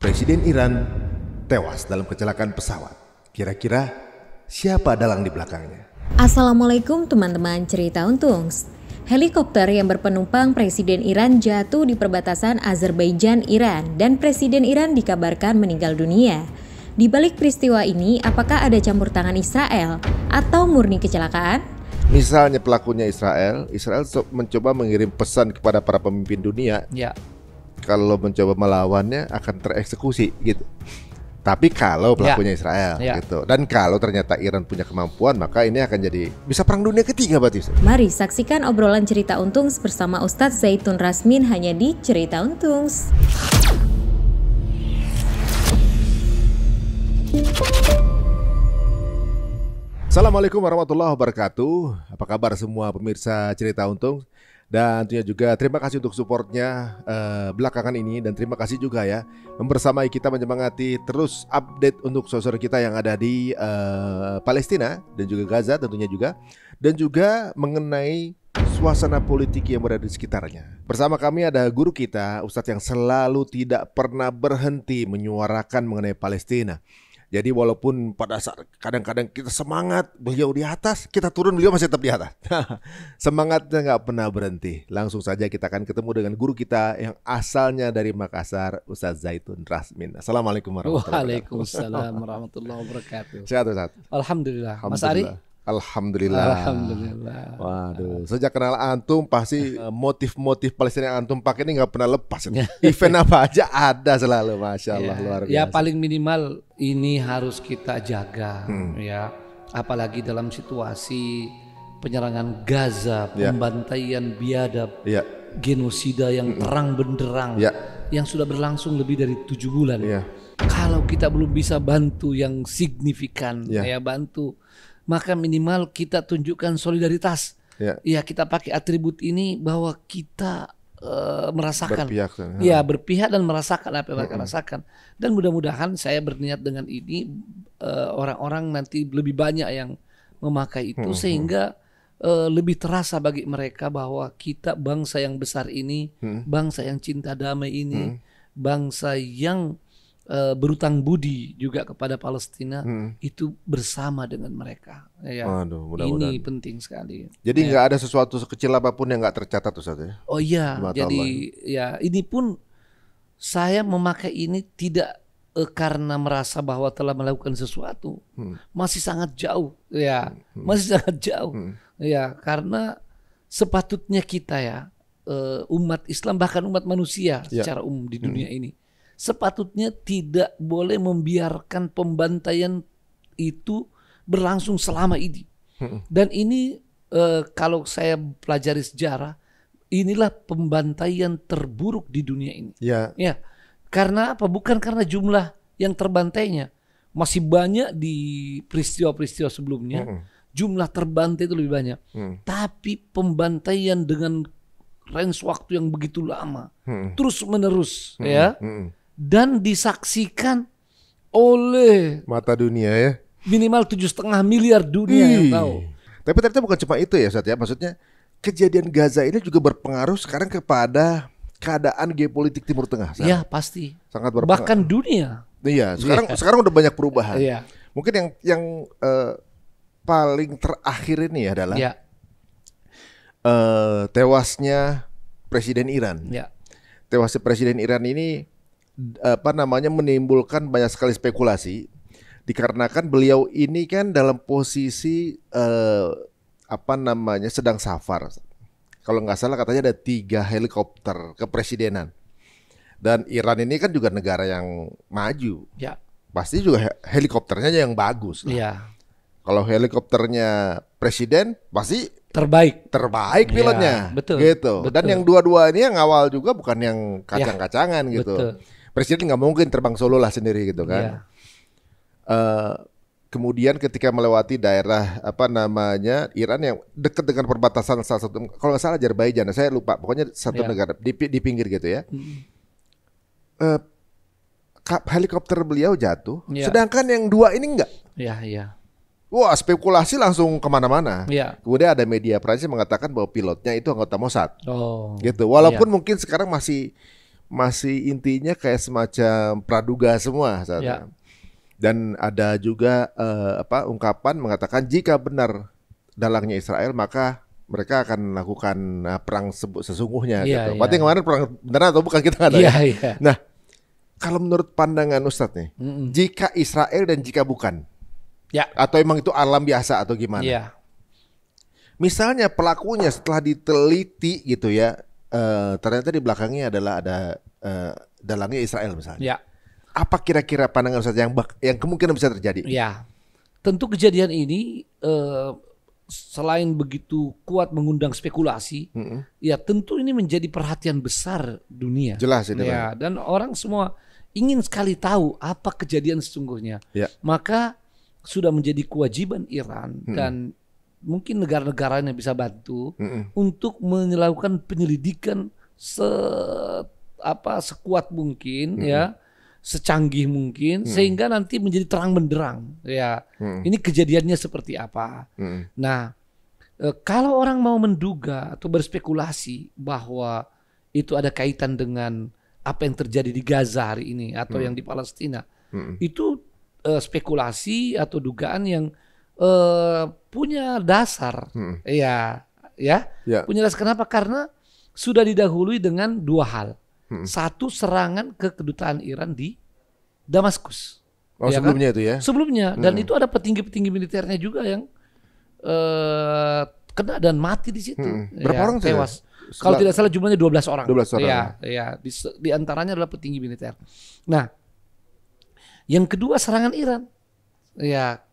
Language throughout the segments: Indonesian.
Presiden Iran tewas dalam kecelakaan pesawat. Kira-kira siapa dalang di belakangnya? Assalamualaikum teman-teman cerita untungs. Helikopter yang berpenumpang Presiden Iran jatuh di perbatasan Azerbaijan-Iran dan Presiden Iran dikabarkan meninggal dunia. Di balik peristiwa ini, apakah ada campur tangan Israel atau murni kecelakaan? Misalnya pelakunya Israel mencoba mengirim pesan kepada para pemimpin dunia. Ya. Kalau mencoba melawannya akan tereksekusi gitu. Tapi kalau pelakunya Israel gitu. Dan kalau ternyata Iran punya kemampuan, maka ini akan jadi bisa perang dunia ketiga berarti. Mari saksikan obrolan cerita untungs bersama Ustadz Zaitun Rasmin hanya di Cerita Untungs. Assalamualaikum warahmatullahi wabarakatuh. Apa kabar semua pemirsa Cerita Untung? Dan tentunya juga terima kasih untuk supportnya belakangan ini. Dan terima kasih juga ya membersamai kita menyemangati terus update untuk saudara kita yang ada di Palestina dan juga Gaza tentunya juga. Dan juga mengenai suasana politik yang berada di sekitarnya. Bersama kami ada guru kita, Ustadz yang selalu tidak pernah berhenti menyuarakan mengenai Palestina. Jadi walaupun pada saat kadang-kadang kita semangat, beliau di atas, kita turun, beliau masih tetap di atas. Semangatnya nggak pernah berhenti. Langsung saja kita akan ketemu dengan guru kita yang asalnya dari Makassar, Ustadz Zaitun Rasmin. Assalamualaikum warahmatullahi wabarakatuh. Waalaikumsalam warahmatullahi wabarakatuh. Sehat Ustadz? Alhamdulillah. Mas Ari? Alhamdulillah. Alhamdulillah. Waduh, sejak kenal antum pasti motif-motif Palestina yang antum pakai ini nggak pernah lepas. Event apa aja ada selalu, masya Allah, luar biasa. Ya paling minimal ini harus kita jaga, ya. Apalagi dalam situasi penyerangan Gaza, pembantaian biadab, genosida yang terang benderang, yang sudah berlangsung lebih dari 7 bulan. Kalau kita belum bisa bantu yang signifikan, bantu, maka minimal kita tunjukkan solidaritas. Ya, kita pakai atribut ini bahwa kita merasakan, berpihak dan merasakan apa yang mereka rasakan. Dan mudah-mudahan saya berniat dengan ini orang-orang nanti lebih banyak yang memakai itu sehingga lebih terasa bagi mereka bahwa kita bangsa yang besar ini, bangsa yang cinta damai ini, bangsa yang berutang budi juga kepada Palestina, itu bersama dengan mereka. Waduh, ini penting sekali. Jadi nggak ada sesuatu sekecil apapun yang nggak tercatat tuh saja. Oh iya, jadi ya ini pun saya memakai ini tidak karena merasa bahwa telah melakukan sesuatu, masih sangat jauh, masih sangat jauh, karena sepatutnya kita umat Islam bahkan umat manusia secara umum di dunia ini sepatutnya tidak boleh membiarkan pembantaian itu berlangsung selama ini. Dan ini kalau saya pelajari sejarah, inilah pembantaian terburuk di dunia ini. Ya, karena apa? Bukan karena jumlah yang terbantainya, masih banyak di peristiwa-peristiwa sebelumnya. Jumlah terbantai itu lebih banyak. Tapi pembantaian dengan range waktu yang begitu lama, terus menerus, dan disaksikan oleh mata dunia minimal 7,5 miliar dunia yang tahu. Tapi ternyata bukan cuma itu ya Ustadz ya. Maksudnya kejadian Gaza ini juga berpengaruh sekarang kepada keadaan geopolitik Timur Tengah. Ya pasti. Sangat berpengaruh. Bahkan dunia. Iya. Sekarang udah banyak perubahan. Mungkin yang paling terakhir ini adalah tewasnya Presiden Iran. Tewasnya Presiden Iran ini menimbulkan banyak sekali spekulasi dikarenakan beliau ini kan dalam posisi sedang safar. Kalau nggak salah katanya ada 3 helikopter kepresidenan. Dan Iran ini kan juga negara yang maju. Pasti juga helikopternya yang bagus lah. Kalau helikopternya presiden pasti terbaik pilotnya. Betul. Gitu. Dan yang dua-dua ini yang awal juga bukan yang kacang-kacangan gitu. Betul. Presiden nggak mungkin terbang solo lah sendiri gitu kan. Kemudian ketika melewati daerah Iran yang dekat dengan perbatasan salah satu, kalau nggak salah Azerbaijan, saya lupa, pokoknya satu negara di pinggir gitu ya. Helikopter beliau jatuh, sedangkan yang 2 ini enggak. Wah, spekulasi langsung kemana-mana. Kemudian ada media Prancis mengatakan bahwa pilotnya itu anggota Mossad. Gitu. Walaupun mungkin sekarang masih masih intinya kayak semacam praduga semua saatnya. Dan ada juga ungkapan mengatakan jika benar dalangnya Israel maka mereka akan melakukan perang sesungguhnya gitu. Berarti kemarin perang benar atau bukan kita nggak tahu. Nah, kalau menurut pandangan Ustadz nih, jika Israel dan jika bukan, atau emang itu alam biasa atau gimana? Misalnya pelakunya setelah diteliti gitu ya, ternyata di belakangnya adalah ada dalangnya Israel misalnya. Apa kira-kira pandangan Ustadz yang kemungkinan bisa terjadi? Tentu kejadian ini selain begitu kuat mengundang spekulasi, ya tentu ini menjadi perhatian besar dunia. Jelas itu. Dan orang semua ingin sekali tahu apa kejadian sesungguhnya. Maka sudah menjadi kewajiban Iran dan mungkin negara-negara yang bisa bantu untuk melakukan penyelidikan sekuat mungkin secanggih mungkin sehingga nanti menjadi terang benderang ini kejadiannya seperti apa. Nah, kalau orang mau menduga atau berspekulasi bahwa itu ada kaitan dengan apa yang terjadi di Gaza hari ini atau yang di Palestina, itu spekulasi atau dugaan yang punya dasar, punya dasar. Kenapa? Karena sudah didahului dengan dua hal. Satu, serangan ke kedutaan Iran di Damaskus. Sebelumnya kan? Itu ya? Sebelumnya, dan itu ada petinggi-petinggi militernya juga yang kena dan mati di situ. Berapa orang tewas? Kalau tidak salah jumlahnya 12 orang. 12 orang. Di antaranya adalah petinggi militer. Nah, yang kedua serangan Iran,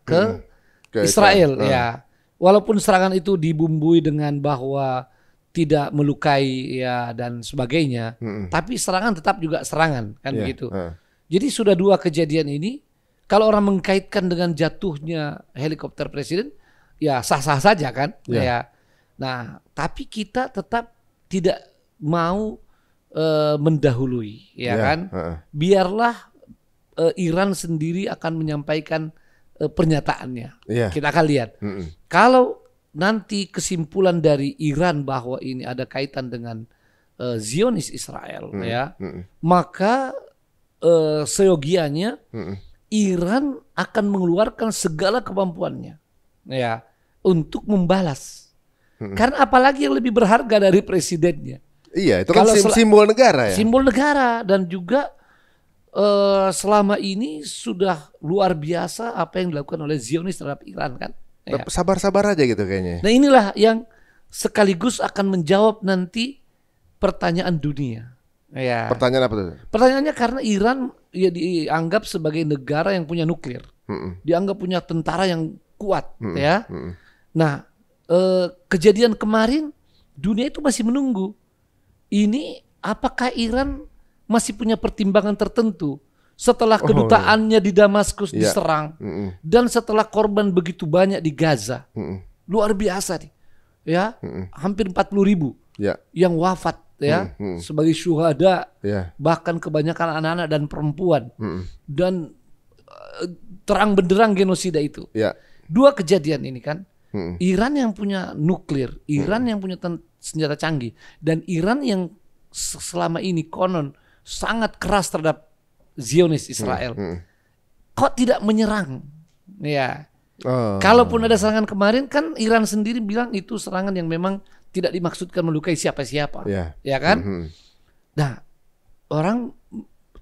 ke Israel, walaupun serangan itu dibumbui dengan bahwa tidak melukai dan sebagainya, tapi serangan tetap juga serangan kan begitu. Jadi sudah dua kejadian ini, kalau orang mengkaitkan dengan jatuhnya helikopter presiden, ya sah-sah saja kan. Nah, tapi kita tetap tidak mau mendahului, kan. Biarlah Iran sendiri akan menyampaikan pernyataannya. Kita akan lihat. Kalau nanti kesimpulan dari Iran bahwa ini ada kaitan dengan Zionis Israel, maka seyogianya Iran akan mengeluarkan segala kemampuannya, untuk membalas. Karena apalagi yang lebih berharga dari presidennya. Itu kan simbol negara ya. Simbol negara dan juga selama ini sudah luar biasa apa yang dilakukan oleh Zionis terhadap Iran kan. Sabar-sabar aja gitu kayaknya. Nah, inilah yang sekaligus akan menjawab nanti pertanyaan dunia. Pertanyaan apa tuh? Pertanyaannya karena Iran dianggap sebagai negara yang punya nuklir. Dianggap punya tentara yang kuat, Nah, kejadian kemarin dunia itu masih menunggu. Ini apakah Iran masih punya pertimbangan tertentu setelah kedutaannya di Damaskus diserang dan setelah korban begitu banyak di Gaza. Luar biasa nih. Hampir 40.000 yang wafat sebagai syuhada, bahkan kebanyakan anak-anak dan perempuan. Dan terang benderang genosida itu. Dua kejadian ini kan. Iran yang punya nuklir, Iran yang punya senjata canggih, dan Iran yang selama ini konon sangat keras terhadap Zionis Israel. Kok tidak menyerang? Kalaupun ada serangan kemarin kan Iran sendiri bilang itu serangan yang memang tidak dimaksudkan melukai siapa-siapa. Ya kan? Nah, orang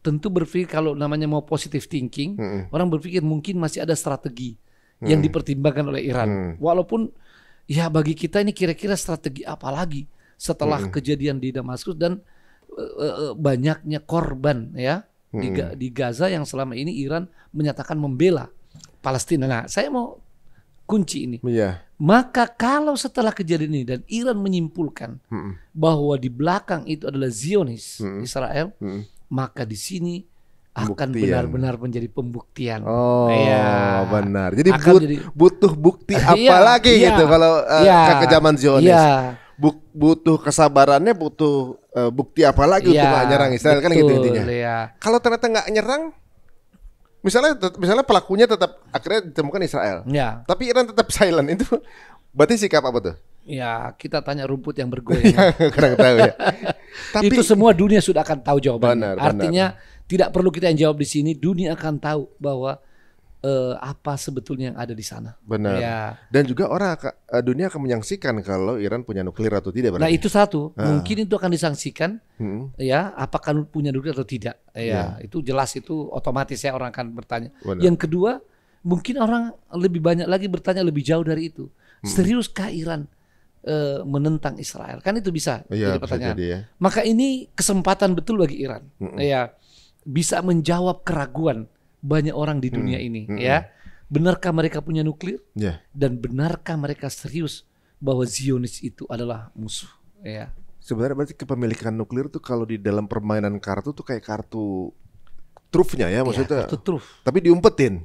tentu berpikir kalau namanya mau positive thinking, orang berpikir mungkin masih ada strategi yang dipertimbangkan oleh Iran. Walaupun bagi kita ini kira-kira strategi apa lagi setelah kejadian di Damaskus dan banyaknya korban di Gaza yang selama ini Iran menyatakan membela Palestina. Nah, saya mau kunci ini. Maka kalau setelah kejadian ini dan Iran menyimpulkan bahwa di belakang itu adalah Zionis Israel, maka di sini akan benar-benar menjadi pembuktian. Benar. Jadi butuh bukti apa lagi gitu kalau ke zaman Zionis. Butuh kesabarannya, butuh bukti apa lagi untuk nggak nyerang Israel, kan gitu intinya. Kalau ternyata nggak nyerang, misalnya pelakunya tetap akhirnya ditemukan Israel, tapi Iran tetap silent, itu berarti sikap apa tuh? Ya, kita tanya rumput yang bergoyang. Kurang tahu ya. Tapi itu semua dunia sudah akan tahu jawabannya. Benar, Artinya tidak perlu kita yang jawab di sini, dunia akan tahu bahwa apa sebetulnya yang ada di sana. benar. Ya. Dan juga dunia akan menyaksikan kalau Iran punya nuklir atau tidak Nah berarti. itu satu, mungkin itu akan disangsikan, Hmm, ya, apakah punya nuklir atau tidak. Ya, itu jelas, itu otomatis ya orang akan bertanya. benar. Yang kedua, mungkin orang lebih banyak lagi bertanya lebih jauh dari itu. Seriuskah Iran menentang Israel? Kan itu bisa Iya, jadi bisa pertanyaan. jadi ya. Maka ini kesempatan betul bagi Iran, ya, bisa menjawab keraguan banyak orang di dunia ini, ya. Benarkah mereka punya nuklir? Ya. Dan benarkah mereka serius bahwa Zionis itu adalah musuh? Ya, Sebenarnya berarti kepemilikan nuklir tuh kalau di dalam permainan kartu tuh kayak kartu trufnya ya maksudnya. kartu truf. Tapi diumpetin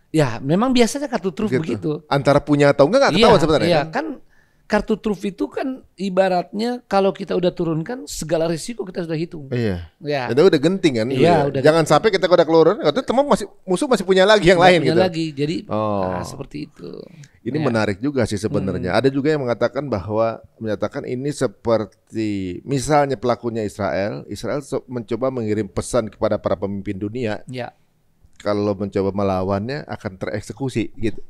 Ya, memang biasanya kartu truf gitu. begitu. Antara punya atau enggak Iya, ketahuan sebenarnya iya, kan. kan kartu truf itu kan ibaratnya kalau kita udah turunkan segala risiko kita sudah hitung. Iya. Ya, Itu udah genting kan. Iya, udah Jangan sampai kita udah keluar, itu teman musuh masih punya lagi yang nggak lain punya gitu. lagi. Jadi Oh. seperti itu. Ini Ya. menarik juga sih sebenarnya. Ada juga yang menyatakan ini seperti misalnya pelakunya Israel mencoba mengirim pesan kepada para pemimpin dunia Ya, kalau mencoba melawannya akan tereksekusi gitu.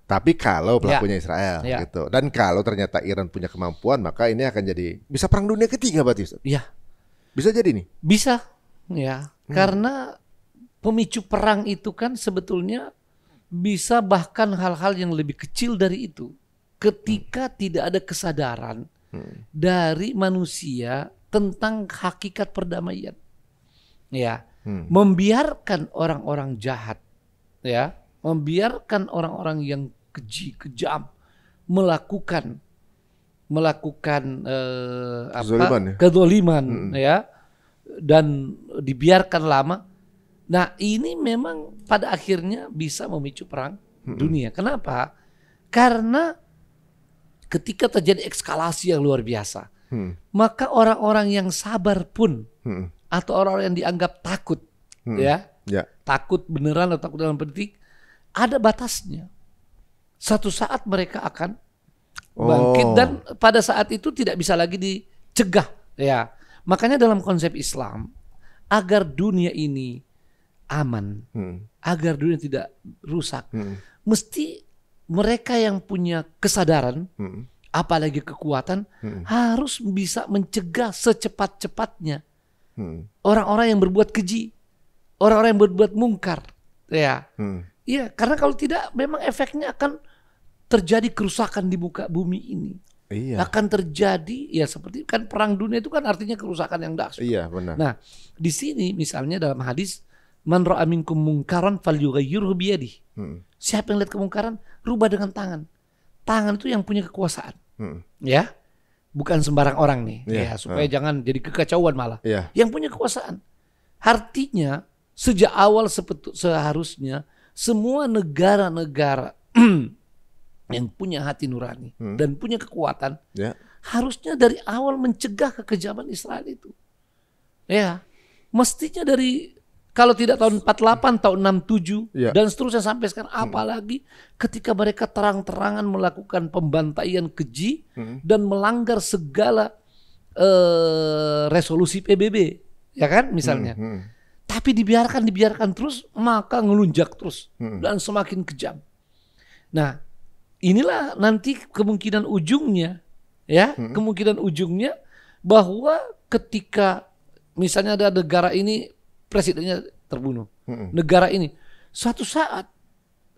Tapi kalau pelakunya Israel Ya. gitu. Dan kalau ternyata Iran punya kemampuan, maka ini akan jadi bisa perang dunia ketiga berarti. Ustaz. ya, Bisa jadi nih. bisa. Ya, karena pemicu perang itu kan sebetulnya bisa bahkan hal-hal yang lebih kecil dari itu. Ketika tidak ada kesadaran dari manusia tentang hakikat perdamaian. Ya, membiarkan orang-orang jahat, ya, membiarkan orang-orang yang keji, kejam melakukan Kezaliman ya? kezaliman, ya, dan dibiarkan lama. Nah, ini memang pada akhirnya bisa memicu perang dunia. Kenapa? Karena ketika terjadi eskalasi yang luar biasa, maka orang-orang yang sabar pun atau orang-orang yang dianggap takut, ya, takut beneran atau takut dalam politik, ada batasnya. Satu saat mereka akan bangkit dan pada saat itu tidak bisa lagi dicegah, ya. Makanya dalam konsep Islam, agar dunia ini aman, agar dunia tidak rusak, mesti mereka yang punya kesadaran, apalagi kekuatan, harus bisa mencegah secepat-cepatnya orang-orang yang berbuat keji, orang-orang yang berbuat mungkar, ya. Iya, karena kalau tidak, memang efeknya akan terjadi kerusakan di muka bumi ini. Iya. Akan terjadi, ya seperti kan perang dunia itu kan artinya kerusakan yang dahsyat. Iya, benar. Nah, di sini misalnya dalam hadis, man ra'a minkum mungkaran falyughayyirhu biyadihi. Siapa yang lihat kemungkaran, rubah dengan tangan. Tangan itu yang punya kekuasaan. Ya. Bukan sembarang orang nih, ya, supaya jangan jadi kekacauan malah. Yang punya kekuasaan. Artinya sejak awal seharusnya semua negara-negara yang punya hati nurani dan punya kekuatan harusnya dari awal mencegah kekejaman Israel itu. Ya, mestinya dari kalau tidak tahun 48, tahun 67 dan seterusnya sampai sekarang, apalagi ketika mereka terang-terangan melakukan pembantaian keji dan melanggar segala resolusi PBB, ya kan misalnya. Tapi dibiarkan terus, maka ngelunjak terus dan semakin kejam. Nah, inilah nanti kemungkinan ujungnya, ya, kemungkinan ujungnya bahwa ketika misalnya ada negara ini presidennya terbunuh, negara ini suatu saat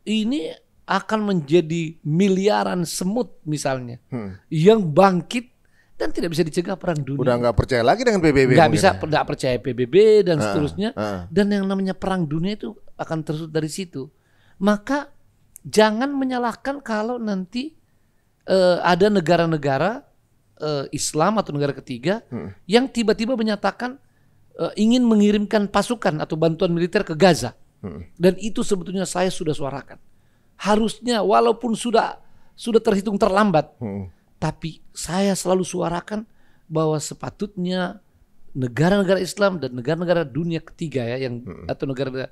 ini akan menjadi miliaran semut misalnya yang bangkit dan tidak bisa dicegah perang dunia. Udah nggak percaya lagi dengan PBB. Nggak percaya PBB dan seterusnya. Dan yang namanya perang dunia itu akan terus dari situ. Maka jangan menyalahkan kalau nanti ada negara-negara Islam atau negara ketiga yang tiba-tiba menyatakan ingin mengirimkan pasukan atau bantuan militer ke Gaza. Dan itu sebetulnya saya sudah suarakan. Harusnya walaupun sudah terhitung terlambat. Tapi saya selalu suarakan bahwa sepatutnya negara-negara Islam dan negara-negara dunia ketiga ya yang atau negara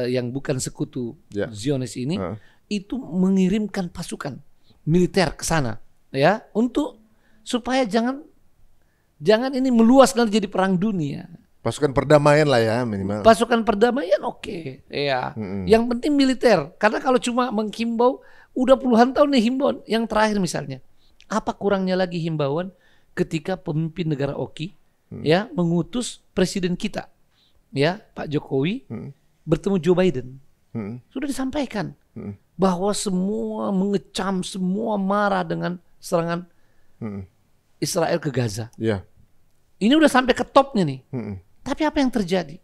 yang bukan sekutu Zionis ini itu mengirimkan pasukan militer ke sana ya, untuk supaya jangan ini meluas dan jadi perang dunia. Pasukan perdamaian lah ya minimal. Pasukan perdamaian oke, ya. Yang penting militer. Karena kalau cuma menghimbau, udah puluhan tahun nih himbauan. Yang terakhir misalnya, apa kurangnya lagi himbauan ketika pemimpin negara OKI ya mengutus presiden kita, ya Pak Jokowi bertemu Joe Biden. Sudah disampaikan bahwa semua mengecam, semua marah dengan serangan Israel ke Gaza. Ya. Ini udah sampai ke topnya nih. Tapi apa yang terjadi?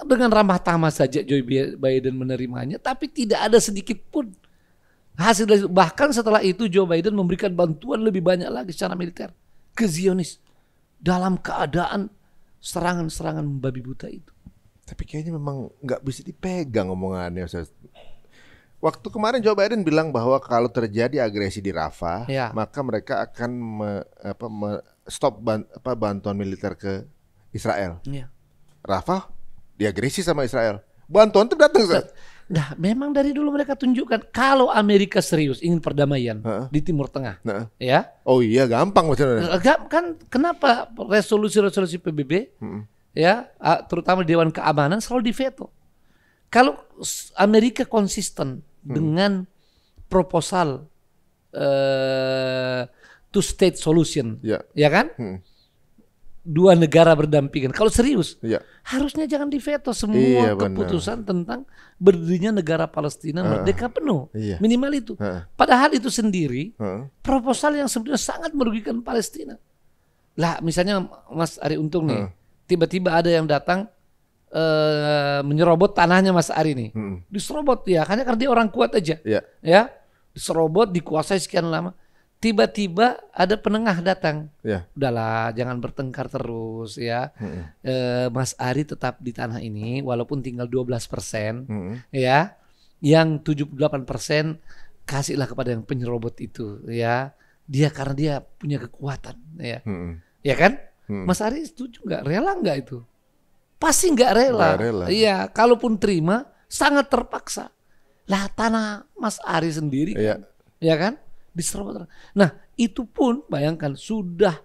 Dengan ramah tamah saja Joe Biden menerimanya, tapi tidak ada sedikit pun hasil dari, bahkan setelah itu Joe Biden memberikan bantuan lebih banyak lagi secara militer ke Zionis dalam keadaan serangan-serangan membabi buta itu. Tapi kayaknya memang nggak bisa dipegang omongannya, Ustaz. Waktu kemarin Joe Biden bilang bahwa kalau terjadi agresi di Rafah, Ya. maka mereka akan stop bantuan militer ke Israel. Ya. Rafah diagresi sama Israel. Bantuan tuh datang, Ustaz. Nah, memang dari dulu mereka tunjukkan kalau Amerika serius ingin perdamaian di Timur Tengah, Nah. ya. Oh iya, gampang maksudnya. Kan kenapa resolusi-resolusi PBB, ya, terutama Dewan Keamanan selalu diveto. Kalau Amerika konsisten dengan proposal two state solution, ya kan? Dua negara berdampingan. Kalau serius, harusnya jangan diveto semua keputusan tentang berdirinya negara Palestina merdeka penuh. Minimal itu. Padahal itu sendiri proposal yang sebenarnya sangat merugikan Palestina. Lah, misalnya Mas Ari Untung nih, tiba-tiba ada yang datang menyerobot tanahnya Mas Ari nih. Diserobot ya, hanya karena dia orang kuat aja. Ya, diserobot, dikuasai sekian lama. Tiba-tiba ada penengah datang. Udahlah, jangan bertengkar terus ya. Mas Ari tetap di tanah ini walaupun tinggal 12%, ya. Yang 78% kasihlah kepada yang penyerobot itu, ya. Dia karena dia punya kekuatan, ya. Ya kan? Mas Ari setuju nggak? Rela nggak itu? Pasti nggak rela. Iya, kalaupun terima sangat terpaksa. Lah, tanah Mas Ari sendiri, ya kan? Diserobot. Nah, itu pun bayangkan sudah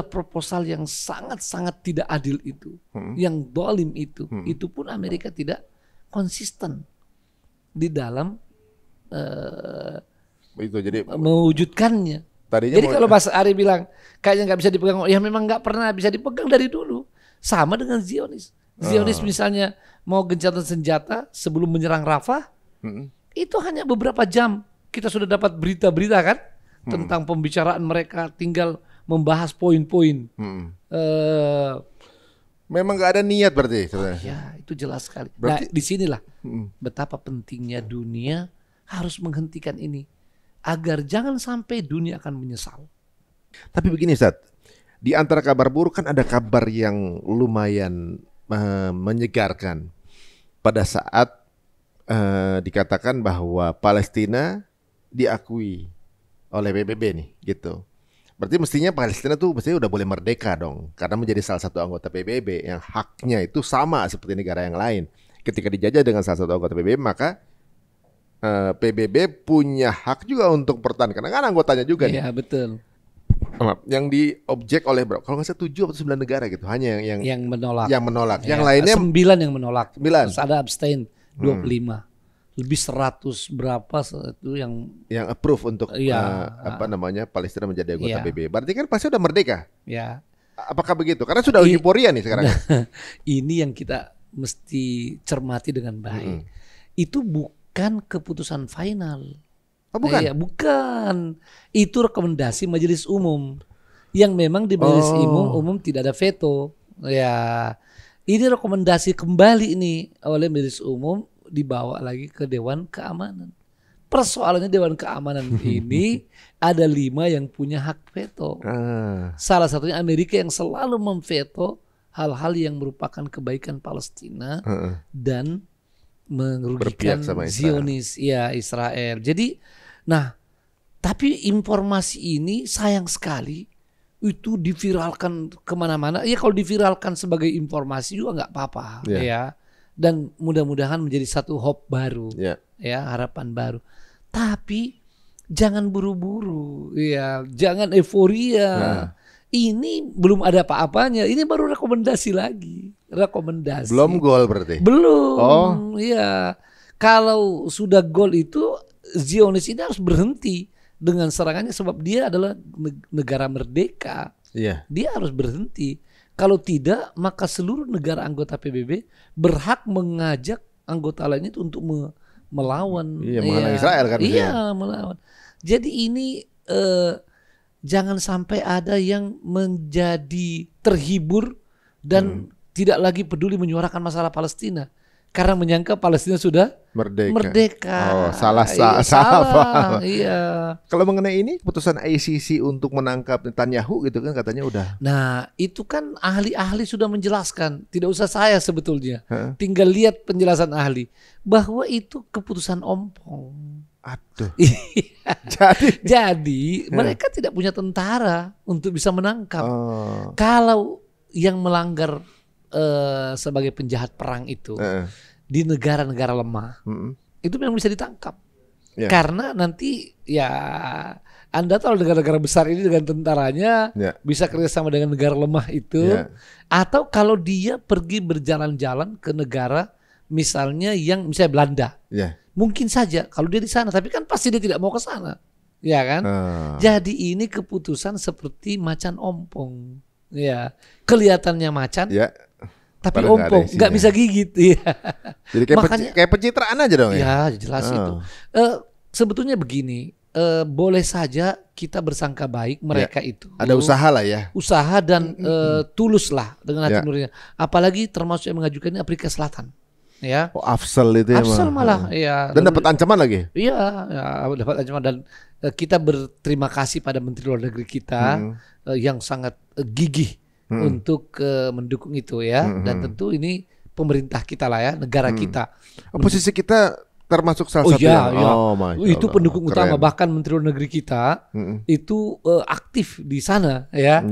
proposal yang sangat-sangat tidak adil itu, yang dolim itu pun Amerika tidak konsisten di dalam itu jadi mewujudkannya. Jadi kalau Mas Ari bilang kayaknya nggak bisa dipegang, ya memang nggak pernah bisa dipegang dari dulu. Sama dengan Zionis. Zionis misalnya mau gencatan senjata sebelum menyerang Rafah, itu hanya beberapa jam. Kita sudah dapat berita-berita kan tentang pembicaraan mereka, tinggal membahas poin-poin. Memang nggak ada niat berarti sebenarnya. Ya, itu jelas sekali. Berarti, nah, disinilah betapa pentingnya dunia harus menghentikan ini agar jangan sampai dunia akan menyesal. Tapi begini Ustaz, di antara kabar buruk kan ada kabar yang lumayan menyegarkan pada saat dikatakan bahwa Palestina diakui oleh PBB nih, gitu. Berarti mestinya Palestina tuh mestinya udah boleh merdeka dong, karena menjadi salah satu anggota PBB yang haknya itu sama seperti negara yang lain. Ketika dijajah dengan salah satu anggota PBB, maka PBB punya hak juga untuk pertahanan, karena kan anggotanya juga nih. Iya, betul. Yang diobjek oleh kalau nggak salah 7 atau 9 negara gitu, hanya yang menolak. Yang menolak. Ya, yang lainnya 9 yang menolak. 9. Terus ada abstain 25. Lebih 100 berapa itu yang approve untuk Palestina menjadi anggota PBB. Berarti kan pasti udah merdeka. Ya. Apakah begitu? Karena sudah euforia nih sekarang. Ini yang kita mesti cermati dengan baik. Itu bukan keputusan final. Oh, bukan? Bukan. Itu rekomendasi Majelis Umum. Yang memang di Majelis Umum tidak ada veto. Ya. Ini rekomendasi kembali ini oleh Majelis Umum, dibawa lagi ke Dewan Keamanan. Persoalannya Dewan Keamanan ini ada 5 yang punya hak veto. Salah satunya Amerika yang selalu memveto hal-hal yang merupakan kebaikan Palestina dan merugikan Zionis, Israel. Jadi, tapi informasi ini sayang sekali itu diviralkan kemana-mana. Ya kalau diviralkan sebagai informasi juga nggak apa-apa, ya. Dan mudah-mudahan menjadi satu hope baru, ya, harapan baru. Tapi jangan buru-buru, ya, jangan euforia. Ini belum ada apa-apanya. Ini baru rekomendasi lagi. Rekomendasi. Belum gol berarti. Belum. Oh. Iya. Kalau sudah gol itu Zionis ini harus berhenti dengan serangannya sebab dia adalah negara merdeka. Iya. Dia harus berhenti. Kalau tidak, maka seluruh negara anggota PBB berhak mengajak anggota lain itu untuk melawan. Iya, melawan Israel kan. Iya, melawan. Jadi ini jangan sampai ada yang menjadi terhibur dan tidak lagi peduli menyuarakan masalah Palestina karena menyangka Palestina sudah merdeka. Oh, salah. Iya. Kalau mengenai ini keputusan ICC untuk menangkap Netanyahu gitu kan katanya udah. Nah, itu kan ahli-ahli sudah menjelaskan. Tidak usah saya sebetulnya. Tinggal lihat penjelasan ahli bahwa itu keputusan ompong. Aduh. Jadi mereka tidak punya tentara untuk bisa menangkap. Kalau yang melanggar sebagai penjahat perang itu di negara-negara lemah, itu memang bisa ditangkap. Karena nanti ya Anda tahu negara-negara besar ini dengan tentaranya bisa kerjasama dengan negara lemah itu. Atau kalau dia pergi berjalan-jalan ke negara misalnya Belanda. Mungkin saja kalau dia di sana, tapi kan pasti dia tidak mau ke sana, ya kan? Jadi ini keputusan seperti macan ompong, ya kelihatannya macan, tapi ompong nggak bisa gigit, ya. Jadi kayak pencitraan aja dong ya? Ya jelas itu. Sebetulnya begini, boleh saja kita bersangka baik mereka itu. Ada usaha lah ya. Usaha dan tulus lah dengan hati nuraninya. Apalagi termasuk yang mengajukan ini Afrika Selatan. Ya. Oh, Afsal itu ya. Afsal malah ya. Dan dapat ancaman lagi. Iya, ya, dapat ancaman dan kita berterima kasih pada Menteri Luar Negeri kita yang sangat gigih untuk mendukung itu ya. Dan tentu ini pemerintah kita lah ya, negara kita. Posisi kita termasuk salah satu itu pendukung utama. Bahkan Menteri Luar Negeri kita itu aktif di sana ya.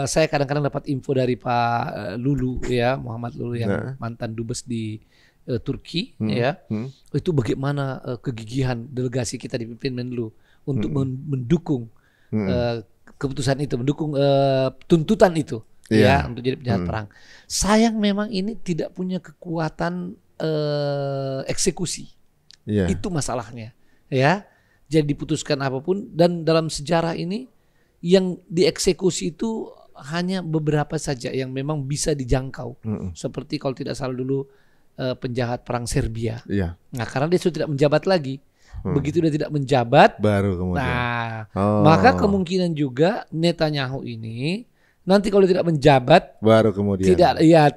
Saya kadang-kadang dapat info dari Pak Lulu ya, Muhammad Lulu yang mantan dubes di Turki ya. Itu bagaimana kegigihan delegasi kita dipimpin Menlu untuk mendukung keputusan itu, mendukung tuntutan itu ya untuk jadi penjahat perang. Sayang memang ini tidak punya kekuatan eksekusi. Itu masalahnya ya. Jadi diputuskan apapun dan dalam sejarah ini yang dieksekusi itu hanya beberapa saja yang memang bisa dijangkau. Seperti kalau tidak salah dulu penjahat perang Serbia. Nah, karena dia sudah tidak menjabat lagi. Begitu dia tidak menjabat baru kemudian. Nah, maka kemungkinan juga Netanyahu ini nanti kalau tidak menjabat baru kemudian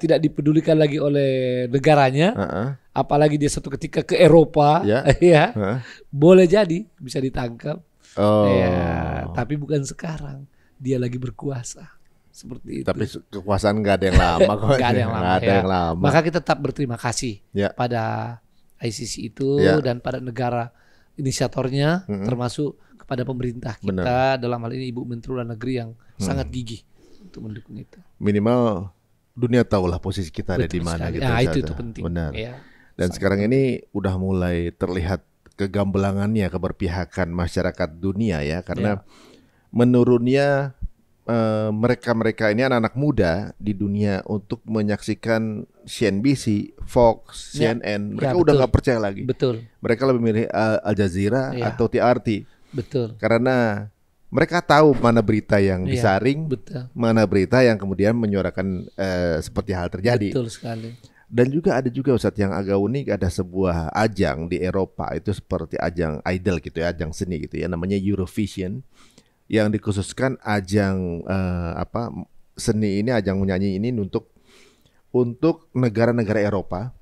tidak dipedulikan lagi oleh negaranya, apalagi dia satu ketika ke Eropa, boleh jadi bisa ditangkap. Tapi bukan sekarang, dia lagi berkuasa seperti itu. Tapi kekuasaan nggak ada yang lama kok. Nggak ada yang lama. Maka kita tetap berterima kasih pada ICC itu dan pada negara inisiatornya, termasuk kepada pemerintah kita dalam hal ini Ibu Menteri Luar Negeri yang sangat gigih untuk mendukung itu. Minimal dunia tahulah posisi kita ada di mana gitu. Nah, itu penting. Benar. Dan sekarang ini udah mulai terlihat kegambelangannya keberpihakan masyarakat dunia ya, karena menurunnya mereka-mereka ini anak-anak muda di dunia untuk menyaksikan CNBC, Fox, CNN. Mereka udah nggak percaya lagi. Mereka lebih milih Al Jazeera atau TRT. Karena mereka tahu mana berita yang disaring, mana berita yang kemudian menyuarakan seperti hal terjadi. Betul sekali. Dan juga ada Ustadz yang agak unik, ada sebuah ajang di Eropa itu seperti ajang idol gitu ya, ajang seni gitu ya, namanya Eurovision, yang dikhususkan ajang seni ini, ajang menyanyi ini untuk negara-negara Eropa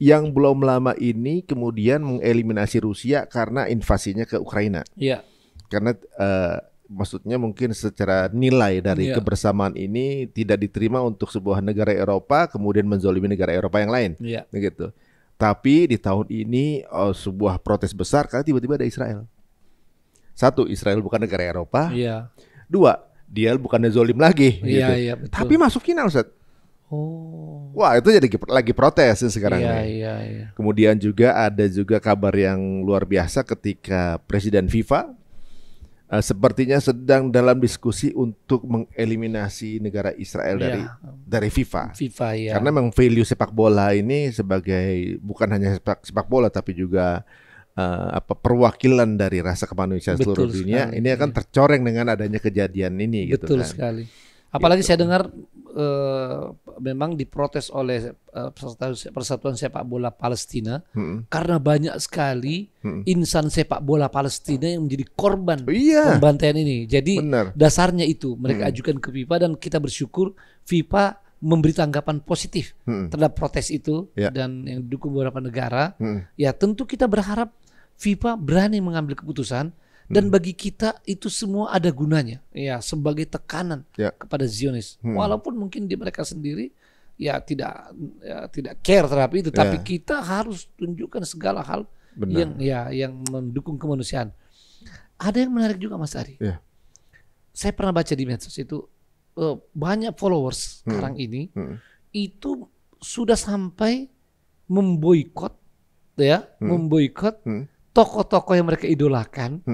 yang belum lama ini kemudian mengeliminasi Rusia karena invasinya ke Ukraina. Karena maksudnya mungkin secara nilai dari kebersamaan ini tidak diterima untuk sebuah negara Eropa kemudian menzolimi negara Eropa yang lain, begitu. Tapi di tahun ini sebuah protes besar karena tiba-tiba ada Israel. Satu, Israel bukan negara Eropa. Dua, dia bukan zolim lagi. Gitu. Tapi masuk final, Ustaz. Oh. Wah, itu jadi lagi protes sekarang Iya, nih. iya. Kemudian juga ada juga kabar yang luar biasa ketika Presiden FIFA sepertinya sedang dalam diskusi untuk mengeliminasi negara Israel dari FIFA. FIFA ya. Karena memang value sepak bola ini sebagai bukan hanya sepak bola tapi juga perwakilan dari rasa kemanusiaan seluruh dunia ini akan tercoreng dengan adanya kejadian ini gitu Betul kan. sekali. Apalagi Gitu. saya dengar memang diprotes oleh Persatuan Sepak Bola Palestina karena banyak sekali insan sepak bola Palestina yang menjadi korban pembantaian ini. Jadi dasarnya itu mereka ajukan ke FIFA dan kita bersyukur FIFA memberi tanggapan positif terhadap protes itu dan yang didukung beberapa negara. Ya tentu kita berharap FIFA berani mengambil keputusan. Dan bagi kita itu semua ada gunanya ya sebagai tekanan kepada Zionis. Walaupun mungkin di mereka sendiri tidak care terhadap itu, tapi kita harus tunjukkan segala hal yang mendukung kemanusiaan. Ada yang menarik juga Mas Ari. Saya pernah baca di medsos itu banyak followers sekarang ini itu sudah sampai memboikot memboikot tokoh-tokoh yang mereka idolakan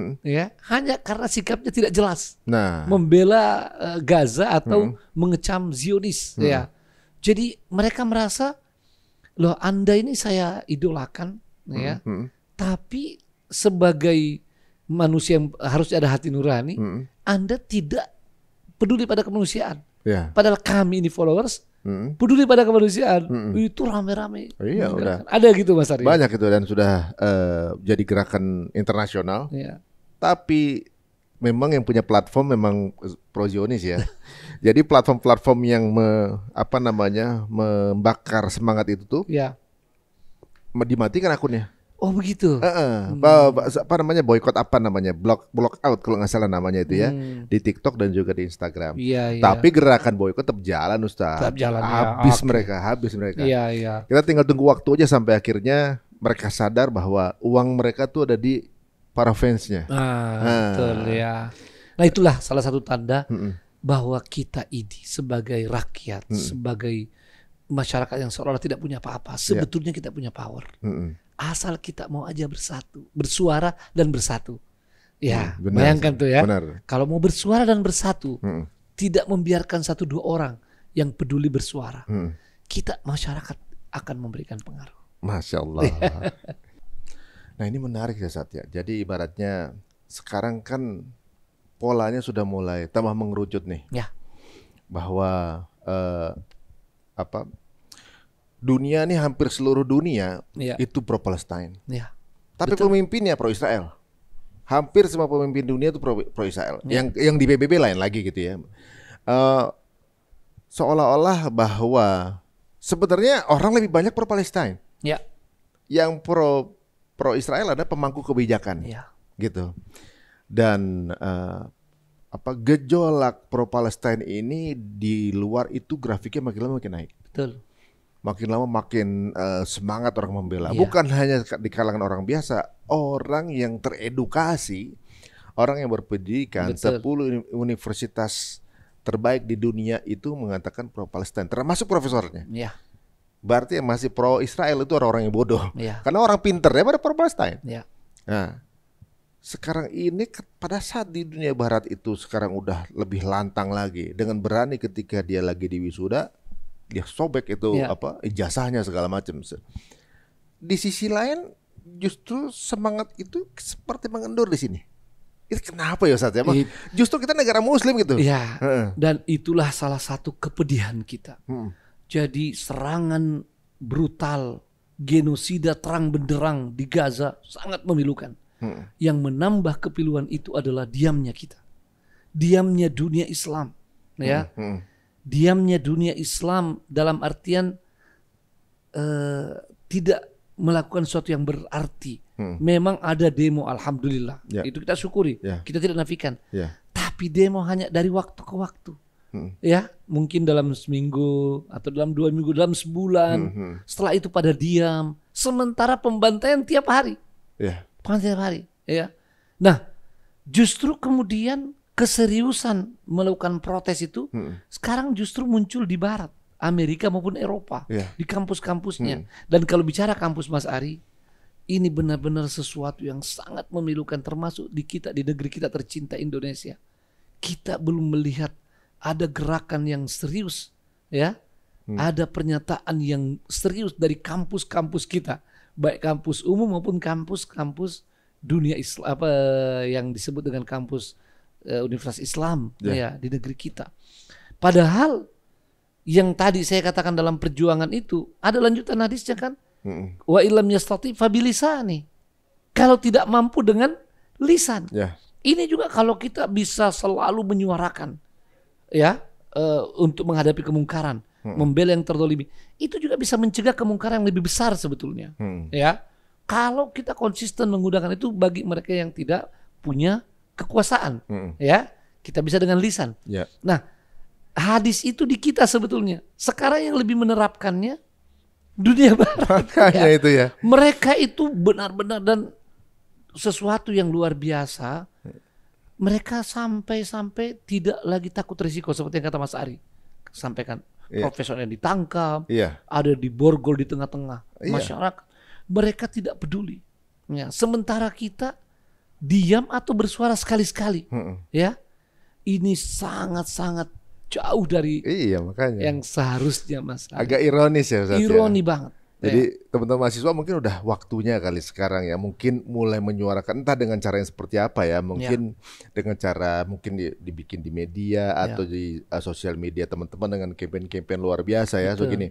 hanya karena sikapnya tidak jelas membela Gaza atau mengecam Zionis jadi mereka merasa loh Anda ini saya idolakan tapi sebagai manusia yang harus ada hati nurani Anda tidak peduli pada kemanusiaan padahal kami ini followers peduli pada kemanusiaan itu rame-rame. Iya, udah. Ada gitu Mas Ari. Banyak itu dan sudah jadi gerakan internasional. Tapi memang yang punya platform memang pro Zionis ya. Jadi platform-platform yang membakar semangat itu tuh dimatikan akunnya. Oh begitu. Boykot block out kalau nggak salah namanya itu ya di TikTok dan juga di Instagram. Tapi gerakan boykot tetap jalan Ustaz. Habis mereka. Kita tinggal tunggu waktu aja sampai akhirnya mereka sadar bahwa uang mereka tuh ada di para fansnya. Betul ya. Nah itulah salah satu tanda bahwa kita ini sebagai rakyat, sebagai masyarakat yang seolah-olah tidak punya apa-apa, sebetulnya kita punya power. Asal kita mau aja bersatu, bersuara dan bersatu. Bayangkan tuh ya. Kalau mau bersuara dan bersatu, tidak membiarkan 1-2 orang yang peduli bersuara, kita masyarakat akan memberikan pengaruh. Masya Allah. Nah ini menarik ya Satya. Jadi ibaratnya sekarang kan polanya sudah mulai tambah mengerucut nih. Bahwa dunia nih hampir seluruh dunia itu pro Palestine. Tapi pemimpinnya pro Israel. Hampir semua pemimpin dunia itu pro Israel. Yang di PBB lain lagi gitu ya. Seolah-olah bahwa sebenarnya orang lebih banyak pro Palestine. Yang pro Israel ada pemangku kebijakan. Gitu. Dan gejolak pro Palestine ini di luar itu grafiknya makin lama makin naik. Betul. Makin lama makin semangat orang membela. Bukan hanya di kalangan orang biasa, orang yang teredukasi, orang yang berpendidikan. 10 universitas terbaik di dunia itu mengatakan pro Palestina, termasuk profesornya. Berarti yang masih pro Israel itu orang-orang yang bodoh. Karena orang pinter ya pada pro Palestina. Nah, sekarang ini pada saat di dunia barat itu sekarang udah lebih lantang lagi dengan berani ketika dia lagi di wisuda. Dia sobek itu ijazahnya segala macam. Di sisi lain justru semangat itu seperti mengendur di sini. Itu kenapa ya Ustaz ya? Justru kita negara muslim gitu. Dan itulah salah satu kepedihan kita. Jadi serangan brutal, genosida terang benderang di Gaza sangat memilukan. Yang menambah kepiluan itu adalah diamnya kita. Diamnya dunia Islam. Diamnya dunia Islam dalam artian tidak melakukan sesuatu yang berarti. Memang ada demo, alhamdulillah. Itu kita syukuri. Kita tidak nafikan. Tapi demo hanya dari waktu ke waktu. Mungkin dalam seminggu atau dalam 2 minggu, dalam sebulan. Setelah itu pada diam. Sementara pembantaian tiap hari. Tiap hari. Nah, justru kemudian keseriusan melakukan protes itu sekarang justru muncul di barat. Amerika maupun Eropa, Iya. di kampus-kampusnya. Dan kalau bicara kampus Mas Ari, ini benar-benar sesuatu yang sangat memilukan, termasuk di kita, di negeri kita tercinta Indonesia. Kita belum melihat ada gerakan yang serius, ya, ada pernyataan yang serius dari kampus-kampus kita, baik kampus umum maupun kampus-kampus dunia Islam, apa yang disebut dengan kampus Universitas Islam, ya, di negeri kita. Padahal yang tadi saya katakan dalam perjuangan itu ada lanjutan hadisnya kan? Wa illam yastati fabilisani. Kalau tidak mampu dengan lisan. Ini juga kalau kita bisa selalu menyuarakan, ya, untuk menghadapi kemungkaran, membela yang terdolimi, itu juga bisa mencegah kemungkaran yang lebih besar sebetulnya. Ya, kalau kita konsisten menggunakan itu bagi mereka yang tidak punya kekuasaan, ya, kita bisa dengan lisan. Nah, hadis itu di kita sebetulnya. Sekarang yang lebih menerapkannya dunia barat. Makanya itu ya. Mereka itu benar-benar dan sesuatu yang luar biasa. Mereka sampai tidak lagi takut risiko seperti yang kata Mas Ari sampaikan. Profesor yang ditangkap, ada di borgol di tengah-tengah masyarakat. Mereka tidak peduli. Ya, sementara kita diam atau bersuara sekali-sekali. Ya, ini sangat-sangat jauh dari makanya yang seharusnya, Mas. Agak ironis ya Ustaz. Ironi banget. Jadi teman-teman mahasiswa mungkin udah waktunya kali sekarang ya, mungkin mulai menyuarakan entah dengan cara yang seperti apa ya, mungkin dengan cara mungkin dibikin di media atau di sosial media teman-teman dengan campaign-campaign luar biasa ya. So gini,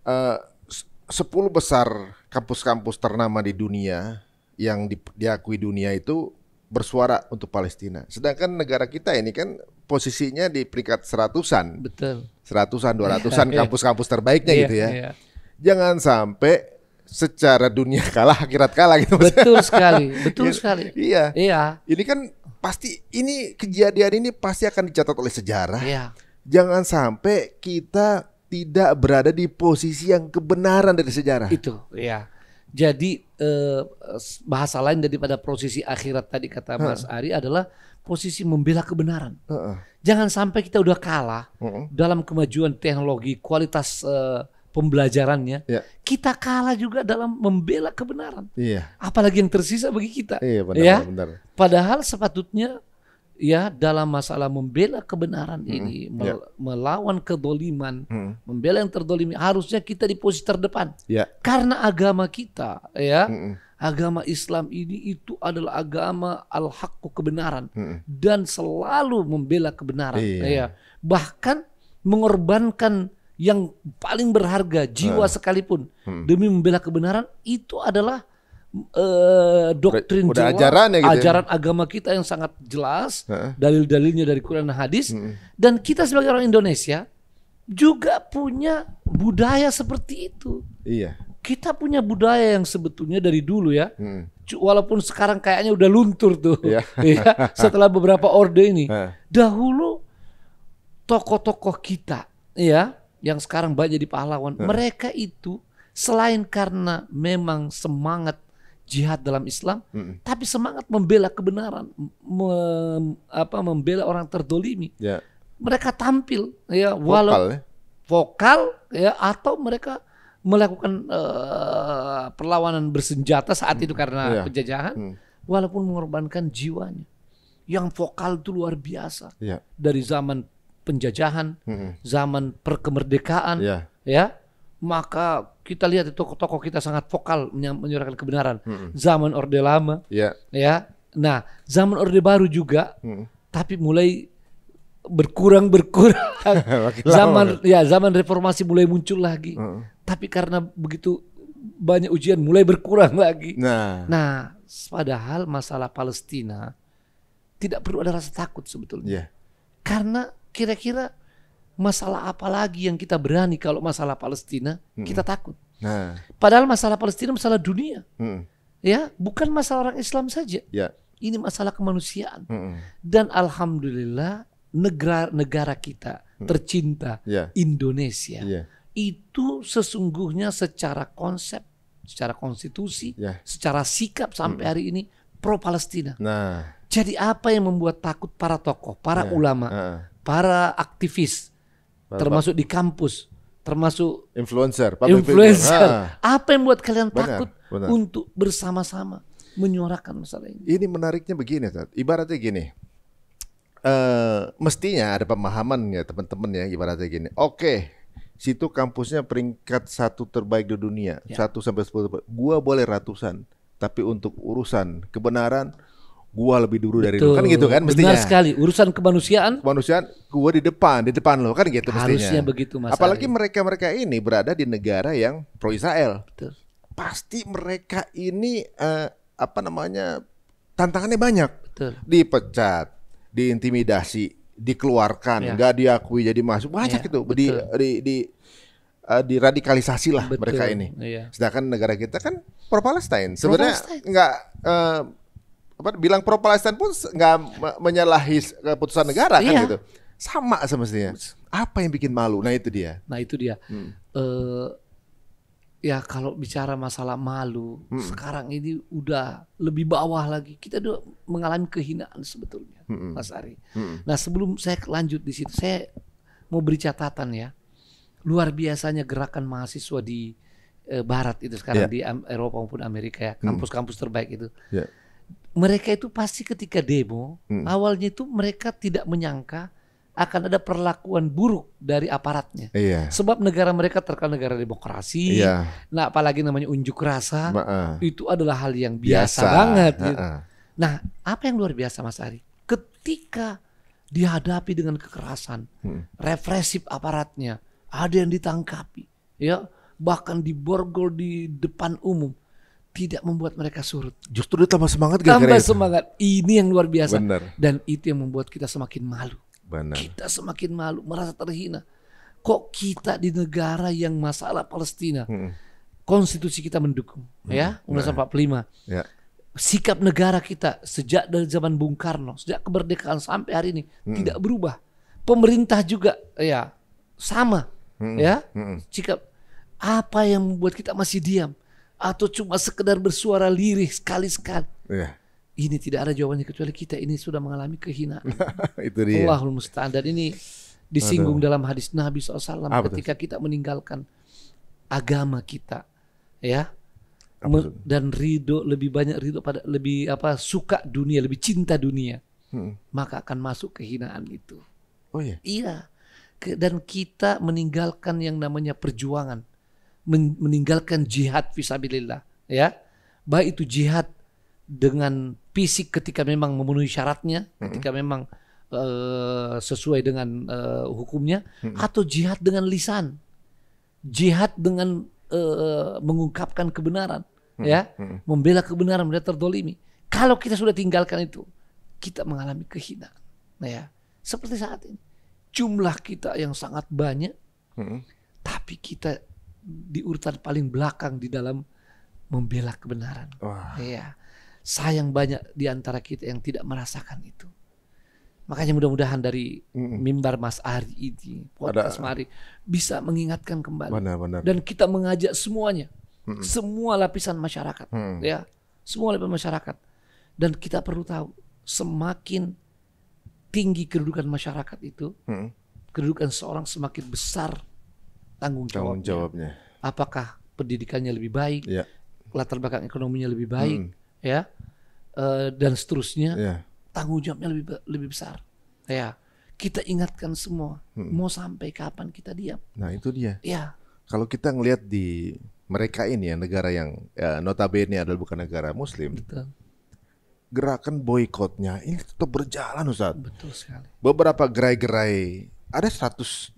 10 besar kampus-kampus ternama di dunia yang diakui dunia itu bersuara untuk Palestina. Sedangkan negara kita ini kan posisinya di peringkat seratusan. Betul. Seratusan, 200-an kampus-kampus terbaiknya gitu ya. Jangan sampai secara dunia kalah, akhirat kalah gitu. Betul sekali, betul sekali. Iya. Ini kan pasti, ini kejadian ini pasti akan dicatat oleh sejarah. Jangan sampai kita tidak berada di posisi yang kebenaran dari sejarah. Itu, ya. Jadi bahasa lain daripada posisi akhirat tadi kata Mas Ari adalah posisi membela kebenaran. Jangan sampai kita udah kalah dalam kemajuan teknologi, kualitas pembelajarannya, kita kalah juga dalam membela kebenaran. Apalagi yang tersisa bagi kita. Benar. Padahal sepatutnya ya dalam masalah membela kebenaran ini, melawan kedoliman, membela yang terdolimi, harusnya kita di posisi terdepan. Karena agama kita, agama Islam ini itu adalah agama al-haqqu, kebenaran, dan selalu membela kebenaran. Bahkan mengorbankan yang paling berharga, jiwa sekalipun, demi membela kebenaran, itu adalah doktrin jiwa, ajaran, gitu ajaran agama kita yang sangat jelas, dalil-dalilnya dari Quran dan hadis. Dan kita sebagai orang Indonesia juga punya budaya seperti itu. Kita punya budaya yang sebetulnya dari dulu ya, walaupun sekarang kayaknya udah luntur tuh, setelah beberapa orde ini. Dahulu tokoh-tokoh kita, yang sekarang banyak jadi pahlawan, mereka itu selain karena memang semangat jihad dalam Islam, tapi semangat membela kebenaran, membela orang terdolimi. Mereka tampil, walau vokal, atau mereka melakukan perlawanan bersenjata saat itu karena penjajahan, walaupun mengorbankan jiwanya. Yang vokal itu luar biasa. Dari zaman penjajahan, zaman perkemerdekaan, maka kita lihat tokoh-tokoh kita sangat vokal menyuarakan kebenaran. Zaman Orde Lama, nah zaman Orde Baru juga, tapi mulai berkurang. Zaman reformasi mulai muncul lagi, tapi karena begitu banyak ujian mulai berkurang lagi. Nah, padahal masalah Palestina tidak perlu ada rasa takut sebetulnya, karena kira-kira masalah apa lagi yang kita berani kalau masalah Palestina kita takut. Padahal masalah Palestina masalah dunia, bukan masalah orang Islam saja. Ini masalah kemanusiaan. Dan alhamdulillah negara kita tercinta, Indonesia, itu sesungguhnya secara konsep, secara konstitusi, secara sikap sampai hari ini pro Palestina. Jadi apa yang membuat takut para tokoh, para ulama, para aktivis, termasuk di kampus, termasuk influencer, public influencer. figure. Apa yang buat kalian Benar, takut benar. untuk bersama-sama menyuarakan masalah ini? Ini menariknya begini, Tat. Ibaratnya gini. Mestinya ada pemahaman ya teman-teman ya, ibaratnya gini. Oke, situ kampusnya peringkat 1 terbaik di dunia, 1 sampai 10. Gua boleh ratusan, tapi untuk urusan kebenaran gua lebih dulu dari lu. Kan gitu kan mestinya. Benar sekali. Urusan kemanusiaan Gua di depan lo kan gitu mestinya. harusnya begitu, Mas Apalagi Ari. mereka-mereka ini berada di negara yang pro Israel. Betul. Pasti mereka ini tantangannya banyak. Betul. Dipecat, diintimidasi, dikeluarkan, nggak diakui jadi masuk banyak Ya, itu betul. diradikalisasi lah Betul, mereka ini. iya. Sedangkan negara kita kan pro Palestine. Sebenarnya Pro-Palestine. nggak bilang pro Palestine pun nggak menyalahi keputusan negara kan Iya. gitu. Sama semestinya. Apa yang bikin malu? Nah itu dia. Nah itu dia. Ya kalau bicara masalah malu, sekarang ini udah lebih bawah lagi. Kita udah mengalami kehinaan sebetulnya, Mas Ari. Nah sebelum saya lanjut di situ, saya mau beri catatan ya. Luar biasanya gerakan mahasiswa di Barat itu sekarang di Eropa maupun Amerika ya, kampus-kampus terbaik itu. Yeah. Mereka itu pasti ketika demo, awalnya itu mereka tidak menyangka akan ada perlakuan buruk dari aparatnya. Iya. Sebab negara mereka terkenal negara demokrasi. Iya. Nah, apalagi namanya unjuk rasa, Ma-ah. itu adalah hal yang biasa banget. Gitu. Ha-ha. Nah, apa yang luar biasa, Mas Ari? Ketika dihadapi dengan kekerasan, represif aparatnya, ada yang ditangkapi, ya, bahkan diborgol di depan umum, tidak membuat mereka surut. Justru dia tambah semangat Tambah gara-gara itu. semangat. Ini yang luar biasa. Benar. Dan itu yang membuat kita semakin malu. Benar. Kita semakin malu, merasa terhina. Kok kita di negara yang masalah Palestina, konstitusi kita mendukung, ya, Undang-Undang 45. Ya. Sikap negara kita sejak dari zaman Bung Karno, sejak kemerdekaan sampai hari ini tidak berubah. Pemerintah juga, ya, sama, ya, sikap. Apa yang membuat kita masih diam atau cuma sekedar bersuara lirih sekali-sekali? Iya. Ini tidak ada jawabannya kecuali kita ini sudah mengalami kehinaan. Itu dia. Allahul musta'an. Dan ini disinggung dalam hadis Nabi SAW ketika kita meninggalkan agama kita, ya, dan ridho, lebih banyak ridho pada lebih suka dunia, lebih cinta dunia, maka akan masuk kehinaan itu. Oh iya. Iya. Dan kita meninggalkan yang namanya perjuangan, meninggalkan jihad fisabilillah, ya, baik itu jihad dengan fisik ketika memang memenuhi syaratnya, ketika memang sesuai dengan hukumnya, atau jihad dengan lisan, jihad dengan mengungkapkan kebenaran, ya, membela kebenaran, membela terdolimi. Kalau kita sudah tinggalkan itu, kita mengalami kehinaan. Nah ya, seperti saat ini, jumlah kita yang sangat banyak, tapi kita di urutan paling belakang di dalam membela kebenaran. Ya. Sayang banyak di antara kita yang tidak merasakan itu. Makanya mudah-mudahan dari mimbar Mas Ari ini, podcast Mari, bisa mengingatkan kembali. Benar. Dan kita mengajak semuanya, semua lapisan masyarakat, ya, semua lapisan masyarakat. Dan kita perlu tahu, semakin tinggi kedudukan masyarakat itu, kedudukan seorang semakin besar tanggung jawabnya. Apakah pendidikannya lebih baik, latar belakang ekonominya lebih baik, ya, dan seterusnya, tanggung jawabnya lebih besar. Ya, kita ingatkan semua, mau sampai kapan kita diam? Nah itu dia. Ya. Kalau kita ngelihat di mereka ini ya, negara yang notabene adalah bukan negara Muslim, Betul. Gerakan boikotnya ini tetap berjalan, Ustaz. Betul sekali. Beberapa gerai-gerai, ada 100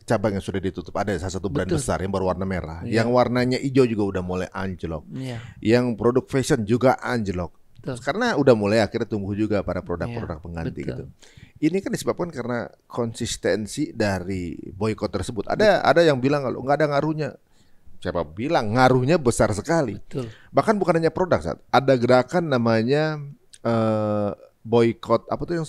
cabang yang sudah ditutup. Ada salah satu brand besar yang berwarna merah, yang warnanya hijau juga udah mulai anjlok, yang produk fashion juga anjlok. Karena udah mulai akhirnya tumbuh juga para produk-produk pengganti gitu. Ini kan disebabkan karena konsistensi dari boikot tersebut. Ada yang bilang kalau nggak ada ngaruhnya. Siapa bilang ngaruhnya besar sekali. Betul. Bahkan bukan hanya produk, Sat. Ada gerakan namanya boykot apa tuh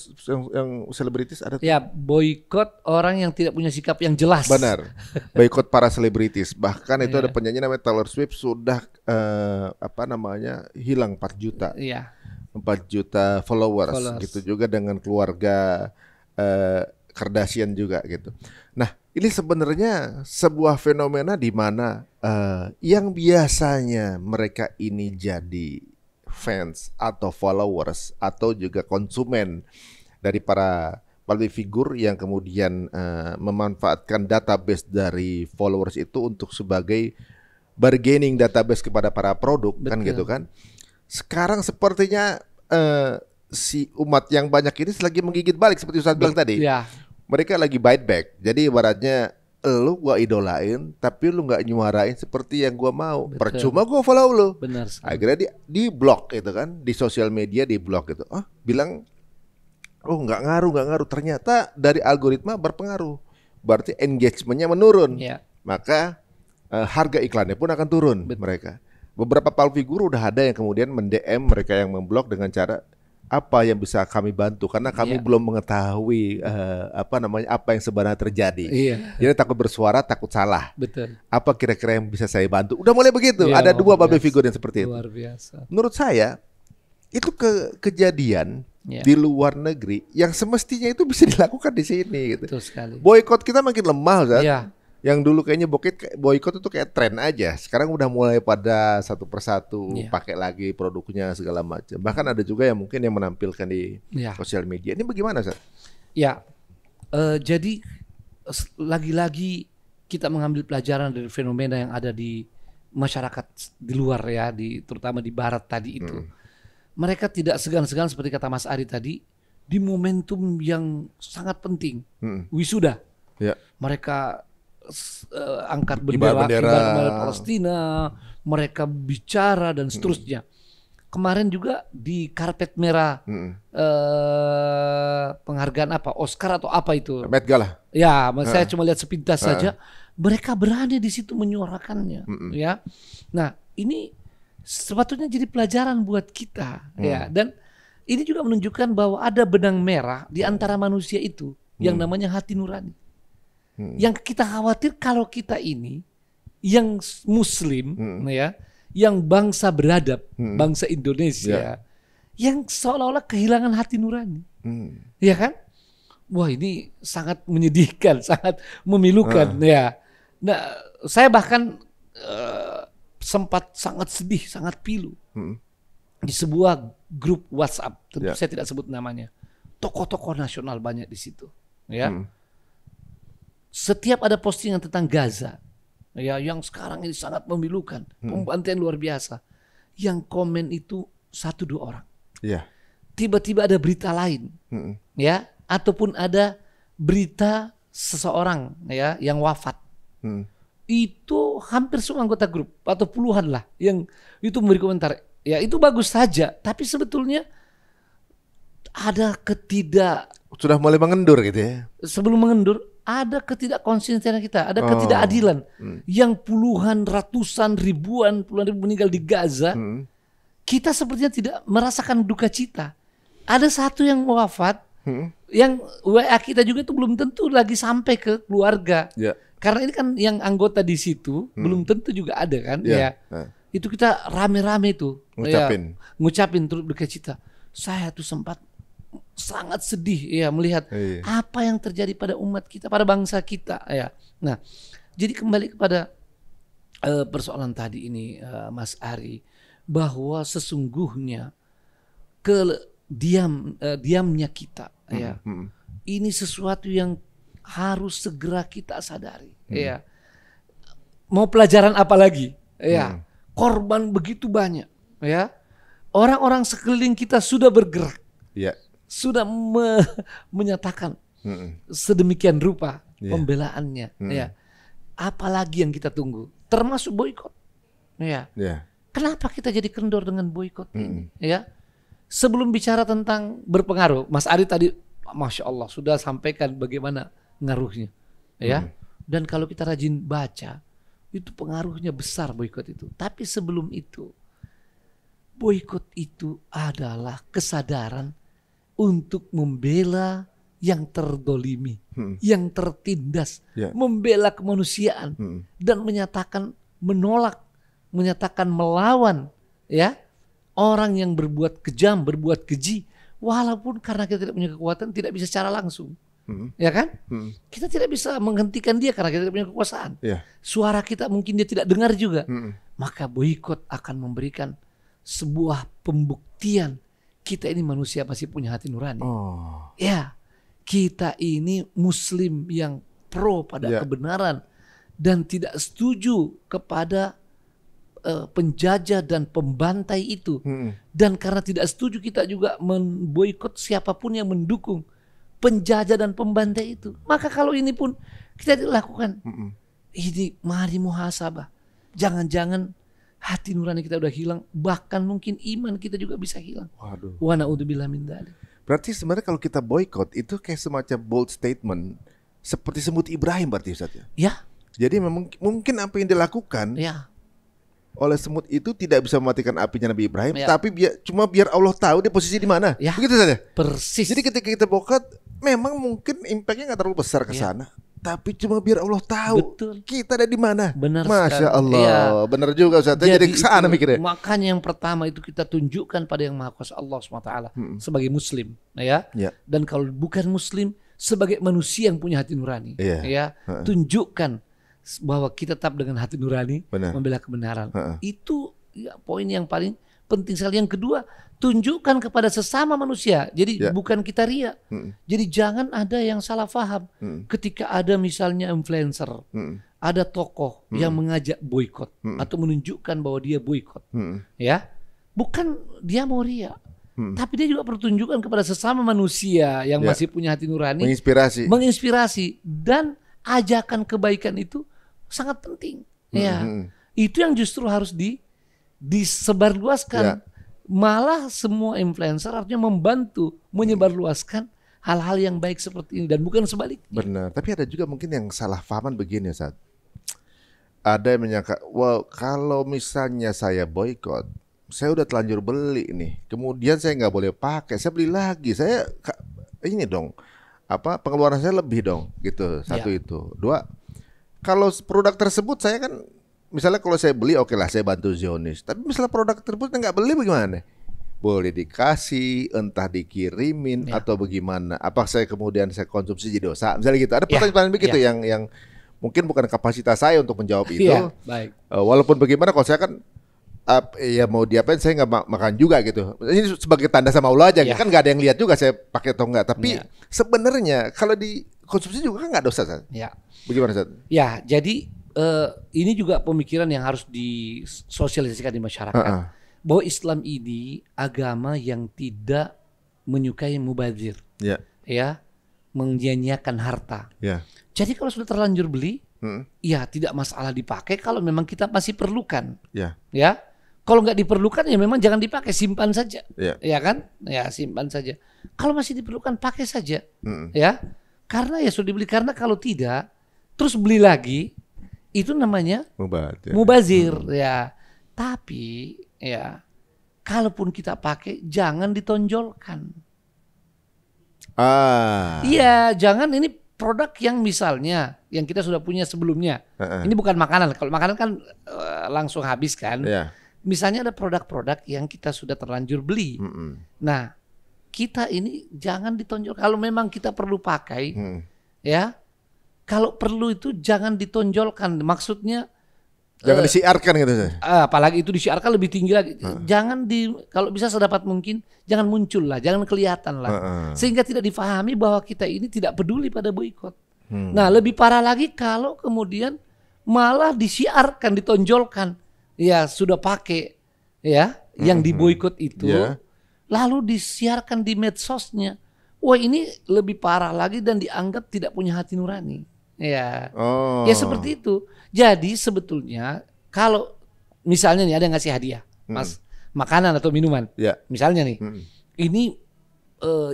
yang selebritis ada tuh? Ya, boykot orang yang tidak punya sikap yang jelas. Benar. Boykot para selebritis. Bahkan itu ada penyanyi namanya Taylor Swift sudah hilang 4 juta. Iya. 4 juta followers. Gitu juga dengan keluarga Kardashian juga gitu. Nah, ini sebenarnya sebuah fenomena di mana yang biasanya mereka ini jadi fans atau followers atau juga konsumen dari para public figure yang kemudian memanfaatkan database dari followers itu untuk sebagai bargaining database kepada para produk. Betul. Kan gitu kan. Sekarang sepertinya si umat yang banyak ini lagi menggigit balik seperti Ustaz bilang tadi. Ya. Mereka lagi bite back. Jadi ibaratnya lu gua idolain tapi lu nggak nyuarain seperti yang gua mau. Betul. Percuma gua follow lu. Benar sekali. Akhirnya di blok itu kan, di sosial media di blok itu. Bilang nggak ngaruh. Ternyata dari algoritma berpengaruh. Berarti engagementnya menurun. Ya. Maka harga iklannya pun akan turun. Betul. Mereka. Beberapa public figure udah ada yang kemudian mend-DM mereka yang memblok dengan cara apa yang bisa kami bantu karena kami belum mengetahui apa yang sebenarnya terjadi. Jadi takut bersuara, takut salah. Betul. Apa kira-kira yang bisa saya bantu? Udah mulai begitu. Ada dua public figure yang seperti itu. Luar biasa. Menurut saya itu kejadian di luar negeri yang semestinya itu bisa dilakukan di sini gitu. Betul sekali. Boykot kita makin lemah, Ustaz. Yang dulu kayaknya boykot itu kayak tren aja. Sekarang udah mulai pada satu persatu pakai lagi produknya segala macam. Bahkan ada juga yang mungkin yang menampilkan di sosial media. Ini bagaimana, Ustaz? Ya, jadi lagi-lagi kita mengambil pelajaran dari fenomena yang ada di masyarakat di luar ya, terutama di Barat tadi itu. Mereka tidak segan-segan seperti kata Mas Ari tadi di momentum yang sangat penting, wisuda. Mereka angkat bendera Palestina, mereka bicara dan seterusnya. Kemarin juga di karpet merah penghargaan apa, Oscar atau apa itu? Met Gala. Ya, saya cuma lihat sepintas saja. Mereka berani di situ menyuarakannya, ya. Nah, ini sepatutnya jadi pelajaran buat kita, ya. Dan ini juga menunjukkan bahwa ada benang merah di antara manusia itu yang namanya hati nurani. Yang kita khawatir kalau kita ini yang Muslim, ya, yang bangsa beradab, bangsa Indonesia, yang seolah-olah kehilangan hati nurani, ya kan? Wah, ini sangat menyedihkan, sangat memilukan, ya. Nah, saya bahkan sempat sangat sedih, sangat pilu di sebuah grup WhatsApp, tentu saya tidak sebut namanya. Tokoh-tokoh nasional banyak di situ, ya. Setiap ada postingan tentang Gaza, ya, yang sekarang ini sangat memilukan, pembantaian luar biasa. Yang komen itu 1-2 orang. Tiba-tiba ada berita lain, ya, ataupun ada berita seseorang, ya, yang wafat. Itu hampir semua anggota grup atau puluhan lah yang itu memberi komentar. Ya, itu bagus saja, tapi sebetulnya ada sudah mulai mengendur gitu ya. Sebelum mengendur, ada ketidakkonsistenan kita, ada ketidakadilan yang puluhan, ratusan, puluhan ribu meninggal di Gaza. Kita sepertinya tidak merasakan duka cita. Ada satu yang wafat, yang WA kita juga itu belum tentu lagi sampai ke keluarga. Karena ini kan yang anggota di situ belum tentu juga ada kan. Itu kita rame-rame itu ngucapin turut duka cita. Saya tuh sempat sangat sedih ya melihat apa yang terjadi pada umat kita, pada bangsa kita ya. Nah, jadi kembali kepada persoalan tadi ini, Mas Ari, bahwa sesungguhnya diamnya kita ya, ini sesuatu yang harus segera kita sadari ya. Mau pelajaran apa lagi ya? Korban begitu banyak ya. Orang-orang sekeliling kita sudah bergerak. Sudah menyatakan sedemikian rupa pembelaannya, ya. Apalagi yang kita tunggu, termasuk boykot, ya. Kenapa kita jadi kendor dengan boykot ini, ya? Sebelum bicara tentang berpengaruh, Mas Ari tadi, masya Allah, sudah sampaikan bagaimana ngaruhnya, ya. Dan kalau kita rajin baca, itu pengaruhnya besar boykot itu. Tapi sebelum itu, boykot itu adalah kesadaran untuk membela yang terdolimi, yang tertindas, membela kemanusiaan, dan menyatakan menolak, menyatakan melawan, ya, orang yang berbuat kejam, berbuat keji, walaupun karena kita tidak punya kekuatan, tidak bisa secara langsung. ya kan? Kita tidak bisa menghentikan dia karena kita tidak punya kekuasaan. Suara kita mungkin dia tidak dengar juga. Maka boikot akan memberikan sebuah pembuktian kita ini manusia masih punya hati nurani. Ya, kita ini Muslim yang pro pada kebenaran dan tidak setuju kepada penjajah dan pembantai itu. Dan karena tidak setuju kita juga memboikot siapapun yang mendukung penjajah dan pembantai itu. Maka kalau ini pun kita lakukan, ini mari muhasabah. Jangan-jangan hati nurani kita udah hilang, bahkan mungkin iman kita juga bisa hilang. Wa na'udzubillah min dzalik. Berarti sebenarnya kalau kita boykot itu kayak semacam bold statement seperti semut Ibrahim berarti Ustaz ya? Ya. Jadi memang mungkin apa yang dilakukan oleh semut itu tidak bisa mematikan apinya Nabi Ibrahim, tapi cuma biar Allah tahu dia posisi di mana. Begitu saja. Persis. Jadi ketika kita boykot, memang mungkin impactnya nggak terlalu besar ke sana, tapi cuma biar Allah tahu kita ada di mana. Benar Masya sekali. Allah, benar juga Ustaz. Jadi ke sana mikirnya. Makanya yang pertama itu kita tunjukkan pada yang Maha Kuasa Allah SWT sebagai Muslim, ya. Dan kalau bukan Muslim, sebagai manusia yang punya hati nurani, ya. Tunjukkan bahwa kita tetap dengan hati nurani membela kebenaran. Itu poin yang paling penting sekali. Yang kedua, tunjukkan kepada sesama manusia. Jadi bukan kita ria. Jadi jangan ada yang salah paham ketika ada misalnya influencer, ada tokoh yang mengajak boikot atau menunjukkan bahwa dia boikot. Ya, bukan dia mau ria. Tapi dia juga pertunjukan kepada sesama manusia yang masih punya hati nurani, menginspirasi dan ajakan kebaikan itu sangat penting. Itu yang justru harus disebarluaskan. Malah semua influencer artinya membantu menyebarluaskan hal-hal yang baik seperti ini dan bukan sebaliknya. Benar. Tapi ada juga mungkin yang salah pahaman begini Ustaz. Ada yang menyangka, wow, kalau misalnya saya boykot, saya udah telanjur beli nih, kemudian saya nggak boleh pakai, saya beli lagi, saya ini dong, pengeluaran saya lebih dong, gitu. Satu itu. Dua, kalau produk tersebut saya kan, misalnya kalau saya beli oke lah saya bantu Zionis, tapi misalnya produk tersebut nggak beli bagaimana? Boleh dikasih, entah dikirimin atau bagaimana? Apa saya kemudian saya konsumsi jadi dosa? Misalnya gitu. Ada pertanyaan begitu yang mungkin bukan kapasitas saya untuk menjawab itu. Baik. Walaupun bagaimana kalau saya kan ya mau diapain saya nggak makan juga gitu. Ini sebagai tanda sama Allah aja. Kan nggak ada yang lihat juga saya pakai atau enggak. Tapi sebenarnya kalau dikonsumsi juga kan nggak dosa. Bagaimana Ustaz? Ya, jadi ini juga pemikiran yang harus disosialisasikan di masyarakat. Bahwa Islam ini agama yang tidak menyukai mubazir. Ya, menyanyiakan harta. Jadi kalau sudah terlanjur beli, ya tidak masalah dipakai kalau memang kita masih perlukan. Ya. Kalau nggak diperlukan ya memang jangan dipakai, simpan saja. Ya kan? Ya, simpan saja. Kalau masih diperlukan pakai saja. Ya. Karena ya sudah dibeli, karena kalau tidak terus beli lagi, itu namanya mubazir. Ya. Tapi ya, kalaupun kita pakai jangan ditonjolkan. Iya, jangan ini produk yang misalnya yang kita sudah punya sebelumnya. Ini bukan makanan. Kalau makanan kan langsung habis kan. Misalnya ada produk-produk yang kita sudah terlanjur beli. Nah, kita ini jangan ditonjol. Kalau memang kita perlu pakai, ya, kalau perlu itu jangan ditonjolkan. Maksudnya jangan disiarkan gitu. Apalagi itu disiarkan lebih tinggi lagi. Jangan kalau bisa sedapat mungkin jangan muncul lah, jangan kelihatan lah. Sehingga tidak difahami bahwa kita ini tidak peduli pada boikot. Nah, lebih parah lagi kalau kemudian malah disiarkan, ditonjolkan. Ya, sudah pakai ya yang diboikot itu. Lalu disiarkan di medsosnya. Wah, ini lebih parah lagi dan dianggap tidak punya hati nurani. Ya. Ya seperti itu. Jadi sebetulnya kalau misalnya nih ada yang ngasih hadiah, Mas, makanan atau minuman. Misalnya nih. Ini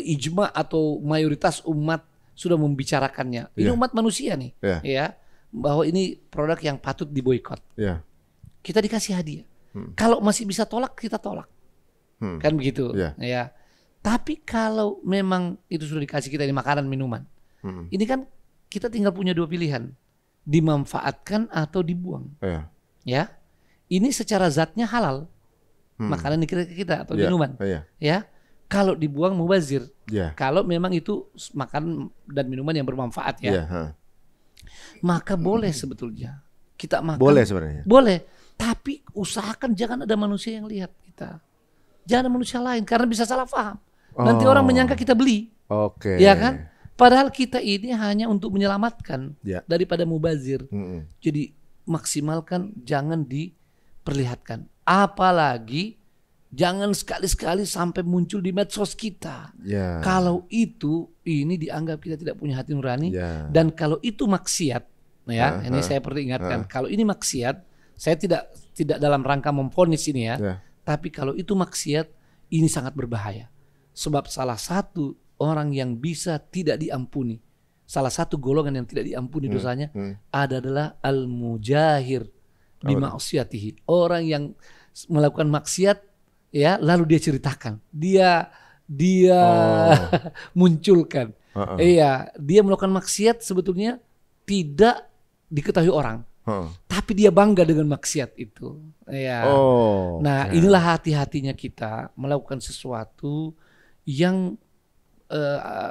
ijma atau mayoritas umat sudah membicarakannya. Ini umat manusia nih, ya, bahwa ini produk yang patut diboikot. Kita dikasih hadiah. Kalau masih bisa tolak, kita tolak. Kan begitu. Ya. Tapi kalau memang itu sudah dikasih kita di makanan minuman, ini kan kita tinggal punya dua pilihan, dimanfaatkan atau dibuang. Ya, ini secara zatnya halal, makanan kita atau minuman. Ya, kalau dibuang mubazir, Ya. Kalau memang itu makan dan minuman yang bermanfaat ya. Ya, Maka boleh sebetulnya kita makan. boleh sebenarnya. Boleh. Tapi usahakan jangan ada manusia yang lihat kita. Jangan ada manusia lain karena bisa salah paham. Nanti orang menyangka kita beli. Oke. Ya kan? Padahal kita ini hanya untuk menyelamatkan Ya. daripada mubazir. Jadi maksimalkan, jangan diperlihatkan. Apalagi jangan sekali-sekali sampai muncul di medsos kita. Ya. Kalau itu ini dianggap kita tidak punya hati nurani. Ya. Dan kalau itu maksiat, ya ini saya perlu ingatkan. Kalau ini maksiat, saya tidak dalam rangka memvonis ini ya. Ya. Tapi kalau itu maksiat, ini sangat berbahaya. Sebab salah satu orang yang bisa tidak diampuni, salah satu golongan yang tidak diampuni dosanya adalah al-mujahir bima'siyatihi. Orang yang melakukan maksiat, ya, lalu dia ceritakan, dia munculkan. Iya, dia melakukan maksiat sebetulnya tidak diketahui orang. Tapi dia bangga dengan maksiat itu. Ya. Nah, inilah hati-hatinya kita melakukan sesuatu yang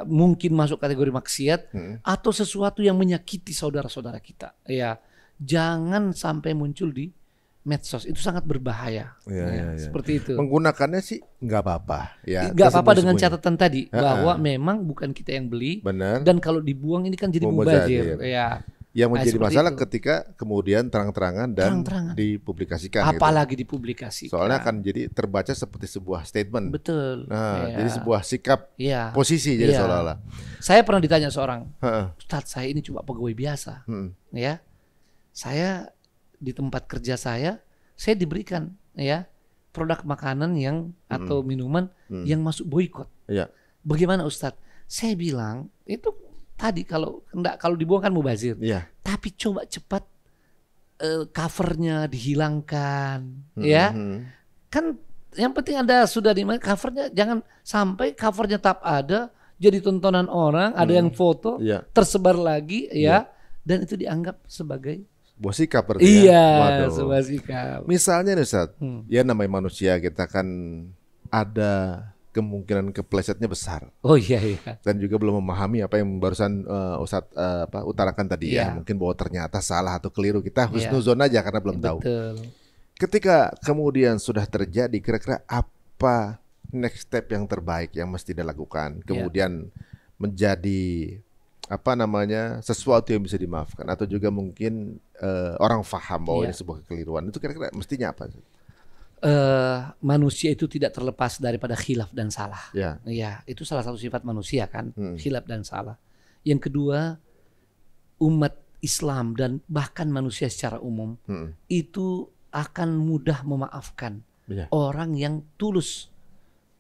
mungkin masuk kategori maksiat atau sesuatu yang menyakiti saudara-saudara kita. Ya, jangan sampai muncul di medsos, itu sangat berbahaya. Ya. Seperti itu. Menggunakannya sih nggak apa-apa. Ya, nggak apa-apa dengan catatan tadi bahwa memang bukan kita yang beli. Benar. Dan kalau dibuang ini kan jadi mubazir. Ya. Yang menjadi masalah itu. ketika kemudian terang-terangan dan dipublikasikan. Apalagi gitu. dipublikasikan. Soalnya akan jadi terbaca seperti sebuah statement. Betul. Nah, jadi sebuah sikap posisi jadi seolah-olah. Saya pernah ditanya seorang, Ustadz, saya ini cuma pegawai biasa. Ya, saya di tempat kerja saya diberikan ya produk makanan yang atau minuman yang masuk boikot. Ya. Bagaimana Ustadz? Saya bilang itu tadi kalau dibuang kan mubazir. Ya. Tapi coba cepat covernya dihilangkan, ya. Kan yang penting ada sudah di covernya, jangan sampai covernya tetap ada, jadi tontonan orang, ada yang foto, tersebar lagi, ya, dan itu dianggap sebagai sebuah sikap berarti ya. Sebuah sikap. Misalnya nih Ustaz, ya namanya manusia kita kan ada kemungkinan keplesetnya besar. Oh iya. Dan juga belum memahami apa yang barusan Ustadz utarakan tadi ya. Mungkin bahwa ternyata salah atau keliru. Kita husnuzon aja karena belum tahu. Betul. Ketika kemudian sudah terjadi, kira-kira apa next step yang terbaik yang mesti dilakukan? Kemudian menjadi sesuatu yang bisa dimaafkan, atau juga mungkin orang paham bahwa ini sebuah kekeliruan. Itu kira-kira mestinya apa? Manusia itu tidak terlepas daripada khilaf dan salah. Ya, itu salah satu sifat manusia kan, khilaf dan salah. Yang kedua, umat Islam dan bahkan manusia secara umum itu akan mudah memaafkan orang yang tulus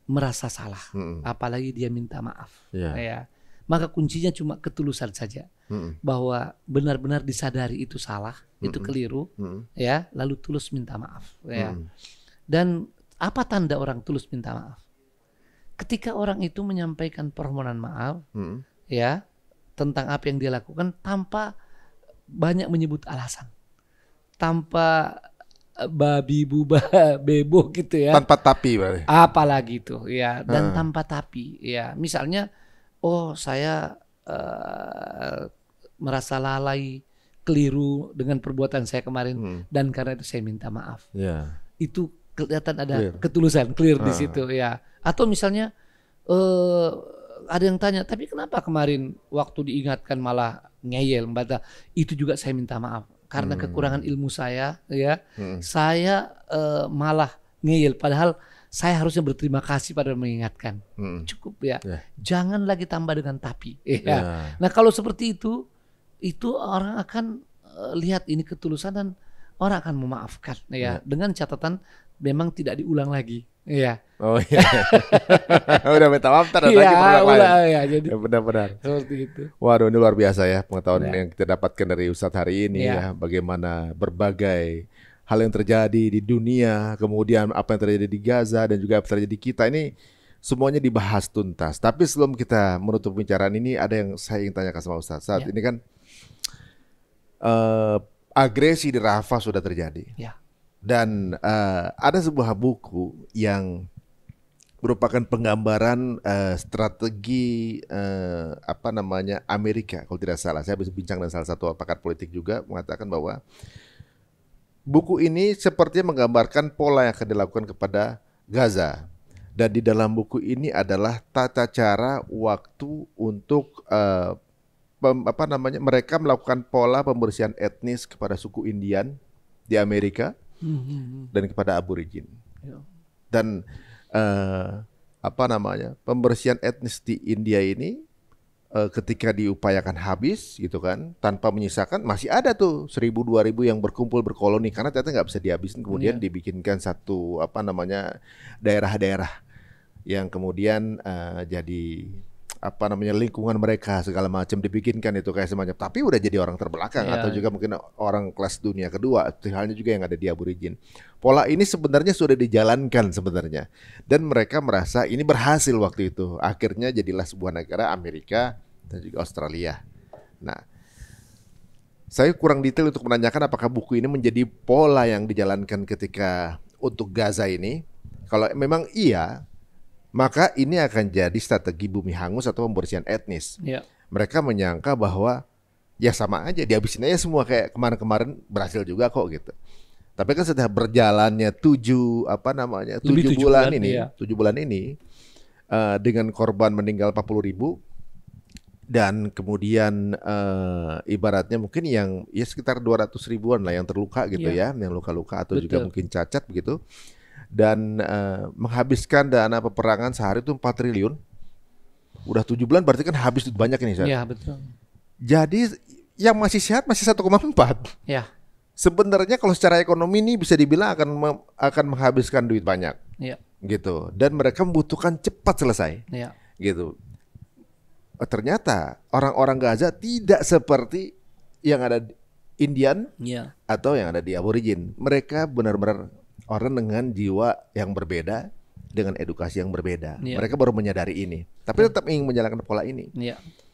merasa salah, apalagi dia minta maaf. Ya. Maka kuncinya cuma ketulusan saja, bahwa benar-benar disadari itu salah, itu keliru, ya, lalu tulus minta maaf. Ya. Dan apa tanda orang tulus minta maaf? Ketika orang itu menyampaikan permohonan maaf, ya, tentang apa yang dia lakukan tanpa banyak menyebut alasan, tanpa babi buba bebo gitu ya, tanpa tapi berarti. Apalagi itu, ya, dan tanpa tapi, ya, misalnya, oh saya merasa lalai, keliru dengan perbuatan saya kemarin, dan karena itu saya minta maaf. Itu kelihatan ada ketulusan, clear di situ, ya. Atau misalnya ada yang tanya, tapi kenapa kemarin waktu diingatkan malah ngeyel, membantah? Itu juga saya minta maaf karena kekurangan ilmu saya, ya. Saya malah ngeyel, padahal saya harusnya berterima kasih pada mengingatkan. Cukup ya. Jangan lagi tambah dengan tapi. Ya. Nah kalau seperti itu orang akan lihat ini ketulusan dan orang akan memaafkan, ya. Dengan catatan memang tidak diulang lagi. Iya. Oh iya. Udah minta maaf lagi berulang lagi. Ya, jadi benar-benar. Seperti itu. Waduh, ini luar biasa ya pengetahuan yang kita dapatkan dari Ustadz hari ini ya. Bagaimana berbagai hal yang terjadi di dunia, kemudian apa yang terjadi di Gaza dan juga apa yang terjadi di kita, ini semuanya dibahas tuntas. Tapi sebelum kita menutup pembicaraan ini, ada yang saya ingin tanyakan sama Ustadz. Saat ini kan agresi di Rafah sudah terjadi. Dan ada sebuah buku yang merupakan penggambaran strategi Amerika kalau tidak salah. Saya bisa bincang dengan salah satu pakar politik juga mengatakan bahwa buku ini sepertinya menggambarkan pola yang akan dilakukan kepada Gaza. Dan di dalam buku ini adalah tata cara waktu untuk mereka melakukan pola pembersihan etnis kepada suku Indian di Amerika dan kepada Aborigin. Dan pembersihan etnis di India ini ketika diupayakan habis gitu kan, tanpa menyisakan, masih ada tuh 1.000-2.000 yang berkumpul berkoloni karena ternyata nggak bisa dihabisin, kemudian dibikinkan satu daerah-daerah yang kemudian jadi lingkungan mereka segala macam dibikinkan itu kayak semacam, tapi udah jadi orang terbelakang atau juga mungkin orang kelas dunia kedua, halnya juga yang ada di Aborigin. Pola ini sebenarnya sudah dijalankan sebenarnya, dan mereka merasa ini berhasil waktu itu. Akhirnya jadilah sebuah negara Amerika dan juga Australia. Nah, saya kurang detail untuk menanyakan apakah buku ini menjadi pola yang dijalankan ketika untuk Gaza ini. Kalau memang iya, maka ini akan jadi strategi bumi hangus atau pembersihan etnis. Mereka menyangka bahwa ya sama aja, dihabisin aja semua kayak kemarin-kemarin berhasil juga kok gitu. Tapi kan setelah berjalannya 7 bulan ini dengan korban meninggal 40.000 dan kemudian ibaratnya mungkin yang ya sekitar 200 ribuan lah yang terluka gitu ya, yang luka-luka atau juga mungkin cacat begitu. Dan menghabiskan dana peperangan sehari itu 4 triliun. Udah 7 bulan berarti kan habis banyak ini. Iya, betul. Jadi yang masih sehat masih 1,4. Ya. Sebenarnya kalau secara ekonomi ini bisa dibilang akan menghabiskan duit banyak. Iya. Gitu. Dan mereka membutuhkan cepat selesai. Iya. Gitu. Ternyata orang-orang Gaza tidak seperti yang ada di Indian atau yang ada di Aborigin. Mereka benar-benar orang dengan jiwa yang berbeda, dengan edukasi yang berbeda. Mereka baru menyadari ini, tapi tetap ingin menjalankan pola ini.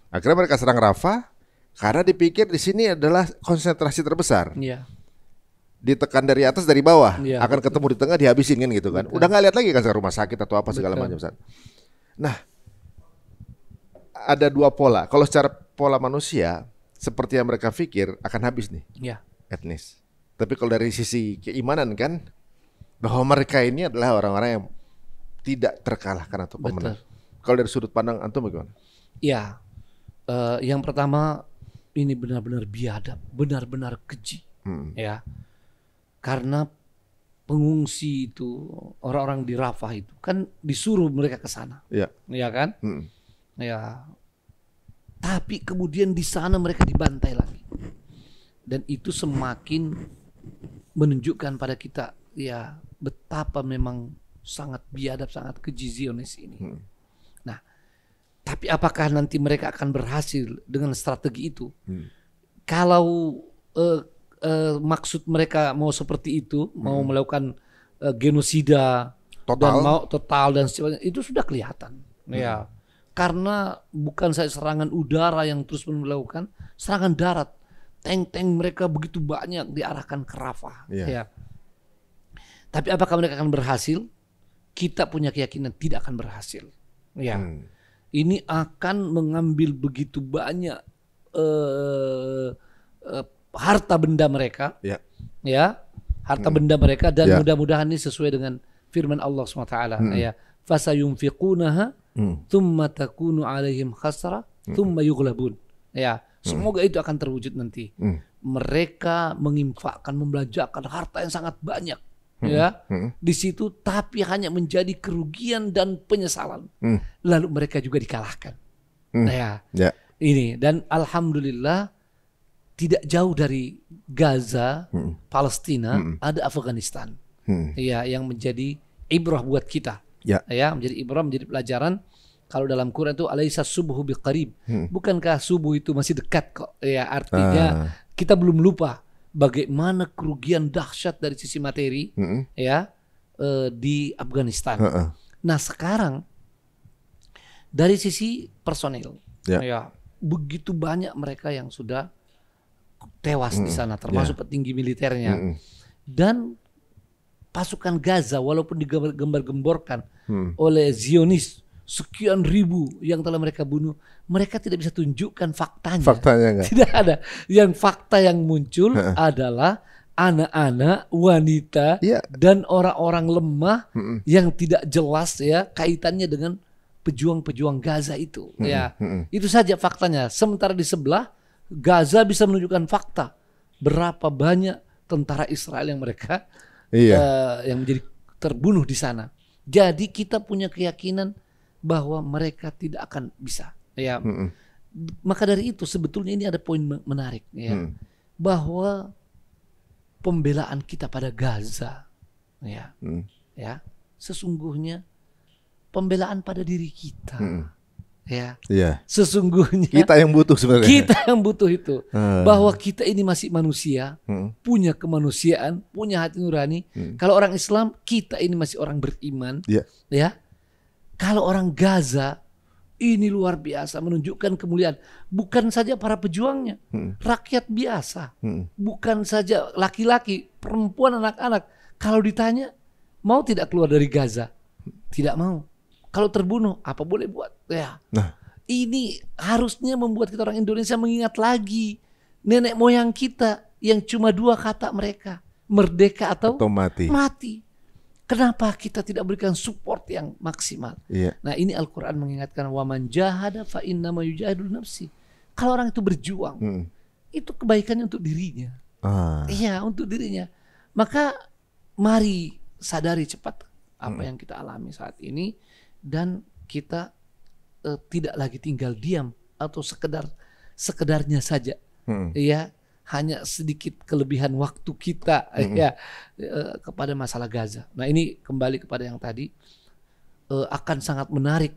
Akhirnya mereka serang Rafah karena dipikir di sini adalah konsentrasi terbesar. Ditekan dari atas dari bawah, akan ketemu di tengah dihabisin kan gitu kan. Udah nggak lihat lagi kan rumah sakit atau apa segala macam. Nah, ada dua pola. Kalau secara pola manusia, seperti yang mereka pikir akan habis nih etnis. Tapi kalau dari sisi keimanan kan, bahwa mereka ini adalah orang-orang yang tidak terkalahkan atau pemenang. Kalau dari sudut pandang antum bagaimana? Ya, yang pertama ini benar-benar biadab, benar-benar keji, ya. Karena pengungsi itu, orang-orang di Rafah itu kan disuruh mereka ke sana, ya kan? Ya. Tapi kemudian di sana mereka dibantai lagi, dan itu semakin menunjukkan pada kita ya betapa memang sangat biadab, sangat keji Zionis ini. Nah, tapi apakah nanti mereka akan berhasil dengan strategi itu? Kalau maksud mereka mau seperti itu, mau melakukan genosida dan mau total dan sebagainya, itu sudah kelihatan. Ya, karena bukan saja serangan udara yang terus melakukan, serangan darat. Tank-tank mereka begitu banyak diarahkan ke Rafah. Ya. Tapi apakah mereka akan berhasil? Kita punya keyakinan tidak akan berhasil. Ya, ini akan mengambil begitu banyak harta benda mereka. Ya, harta benda mereka, dan mudah-mudahan ini sesuai dengan firman Allah SWT. Ya, fasayunfiqunaha thumma takunu alaihim khasra thumma yughlabun. Ya. Semoga itu akan terwujud nanti. Mereka menginfakkan, membelanjakan harta yang sangat banyak, di situ, tapi hanya menjadi kerugian dan penyesalan. Lalu mereka juga dikalahkan. Ini, dan alhamdulillah tidak jauh dari Gaza, Palestina, ada Afghanistan, yang menjadi ibrah buat kita, menjadi ibrah, menjadi pelajaran. Kalau dalam Quran itu alaisa subuhu biqarib. Bukankah subuh itu masih dekat kok? Ya, artinya kita belum lupa bagaimana kerugian dahsyat dari sisi materi di Afghanistan. Nah, sekarang dari sisi personil, begitu banyak mereka yang sudah tewas di sana, termasuk petinggi militernya. Dan pasukan Gaza walaupun digembar-gemborkan oleh Zionis sekian ribu yang telah mereka bunuh, mereka tidak bisa tunjukkan faktanya. Faktanya enggak. Tidak ada. Yang fakta yang muncul adalah anak-anak, wanita, dan orang-orang lemah yang tidak jelas ya kaitannya dengan pejuang-pejuang Gaza itu. Ya, itu saja faktanya. Sementara di sebelah Gaza bisa menunjukkan fakta berapa banyak tentara Israel yang mereka yang menjadi terbunuh di sana. Jadi kita punya keyakinan bahwa mereka tidak akan bisa. Ya, maka dari itu sebetulnya ini ada poin menarik ya, bahwa pembelaan kita pada Gaza, ya, sesungguhnya pembelaan pada diri kita. Ya, sesungguhnya kita yang butuh sebenarnya. Kita yang butuh itu, bahwa kita ini masih manusia, punya kemanusiaan, punya hati nurani. Kalau orang Islam, kita ini masih orang beriman, ya. Kalau orang Gaza ini luar biasa menunjukkan kemuliaan, bukan saja para pejuangnya, rakyat biasa, bukan saja laki-laki, perempuan, anak-anak. Kalau ditanya mau tidak keluar dari Gaza, tidak mau. Kalau terbunuh, apa boleh buat? Ya. Nah, ini harusnya membuat kita orang Indonesia mengingat lagi nenek moyang kita yang cuma 2 kata mereka, merdeka atau mati. Kenapa kita tidak berikan support yang maksimal? Nah, ini Al-Quran mengingatkan waman jahada fa innama yujahidu nafsi. Kalau orang itu berjuang, itu kebaikannya untuk dirinya. Iya, untuk dirinya. Maka mari sadari cepat apa yang kita alami saat ini, dan kita tidak lagi tinggal diam atau sekedarnya saja. Ya, hanya sedikit kelebihan waktu kita kepada masalah Gaza. Nah, ini kembali kepada yang tadi, akan sangat menarik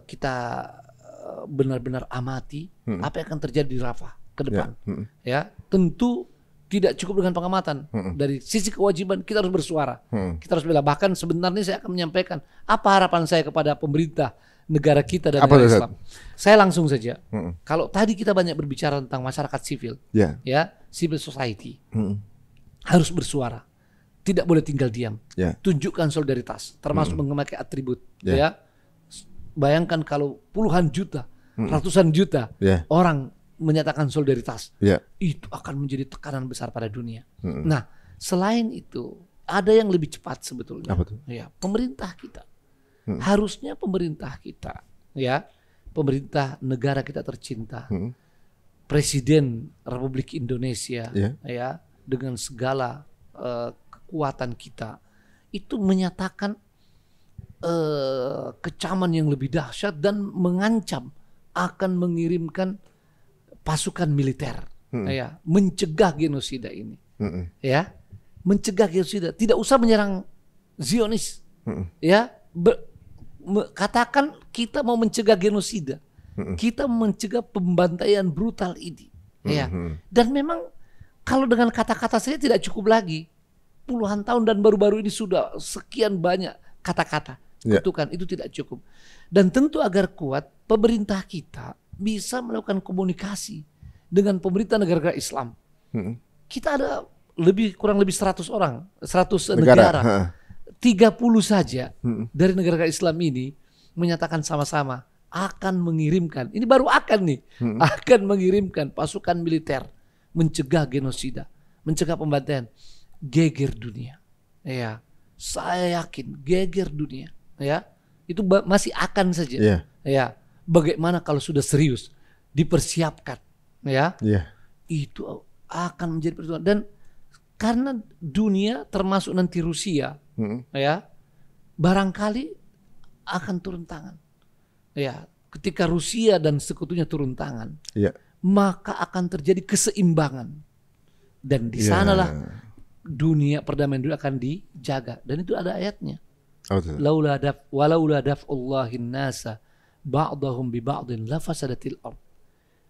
kita benar-benar amati apa yang akan terjadi di Rafah ke depan. Ya, tentu tidak cukup dengan pengamatan. Dari sisi kewajiban kita harus bersuara. Kita harus bela. Bahkan sebenarnya saya akan menyampaikan apa harapan saya kepada pemerintah negara kita dan negara Islam. Saya langsung saja. Kalau tadi kita banyak berbicara tentang masyarakat sipil, ya, civil society harus bersuara, tidak boleh tinggal diam. Tunjukkan solidaritas, termasuk memakai atribut. Ya, bayangkan kalau puluhan juta, ratusan juta orang menyatakan solidaritas, itu akan menjadi tekanan besar pada dunia. Nah, selain itu ada yang lebih cepat sebetulnya. Apa tuh? Ya, pemerintah kita. Harusnya pemerintah kita, ya, pemerintah negara kita tercinta, Presiden Republik Indonesia, ya, dengan segala kekuatan kita, itu menyatakan kecaman yang lebih dahsyat dan mengancam akan mengirimkan pasukan militer, ya, mencegah genosida ini, ya, mencegah genosida. Tidak usah menyerang Zionis, ya. Katakan kita mau mencegah genosida, kita mencegah pembantaian brutal ini, ya. Dan memang kalau dengan kata-kata saja tidak cukup lagi. Puluhan tahun dan baru-baru ini sudah sekian banyak kata-kata, kutukan, itu tidak cukup. Dan tentu agar kuat, pemerintah kita bisa melakukan komunikasi dengan pemerintah negara Islam. Kita ada kurang lebih 100 orang, 100 negara. 30 saja dari negara Islam ini menyatakan sama-sama akan mengirimkan, ini baru akan nih, akan mengirimkan pasukan militer mencegah genosida, mencegah pembantaian. Geger dunia, ya, saya yakin geger dunia, ya, itu masih akan saja, ya. Bagaimana kalau sudah serius dipersiapkan, ya, itu akan menjadi persoalan. Dan karena dunia termasuk nanti Rusia, ya, barangkali akan turun tangan, ya. Ketika Rusia dan sekutunya turun tangan, maka akan terjadi keseimbangan, dan di sanalah dunia, perdamaian dunia akan dijaga. Dan itu ada ayatnya. Walaula daf'ullahin nasa ba'dahum bi ba'din la fasadatil ard.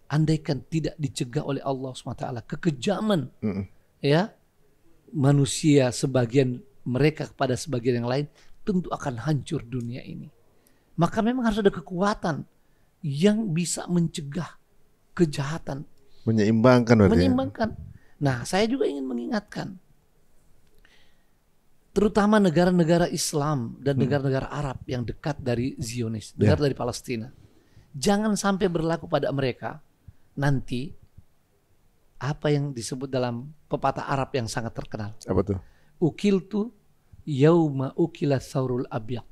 Andaikan tidak dicegah oleh Allah SWT kekejaman, ya, manusia sebagian mereka kepada sebagian yang lain, tentu akan hancur dunia ini. Maka memang harus ada kekuatan yang bisa mencegah kejahatan, menyeimbangkan. Nah, saya juga ingin mengingatkan, terutama negara-negara Islam dan negara-negara Arab yang dekat dari Zionis, dekat dari Palestina. Jangan sampai berlaku pada mereka nanti apa yang disebut dalam pepatah Arab yang sangat terkenal. Apa tuh? Ukiltu yauma ukila saurul abyad.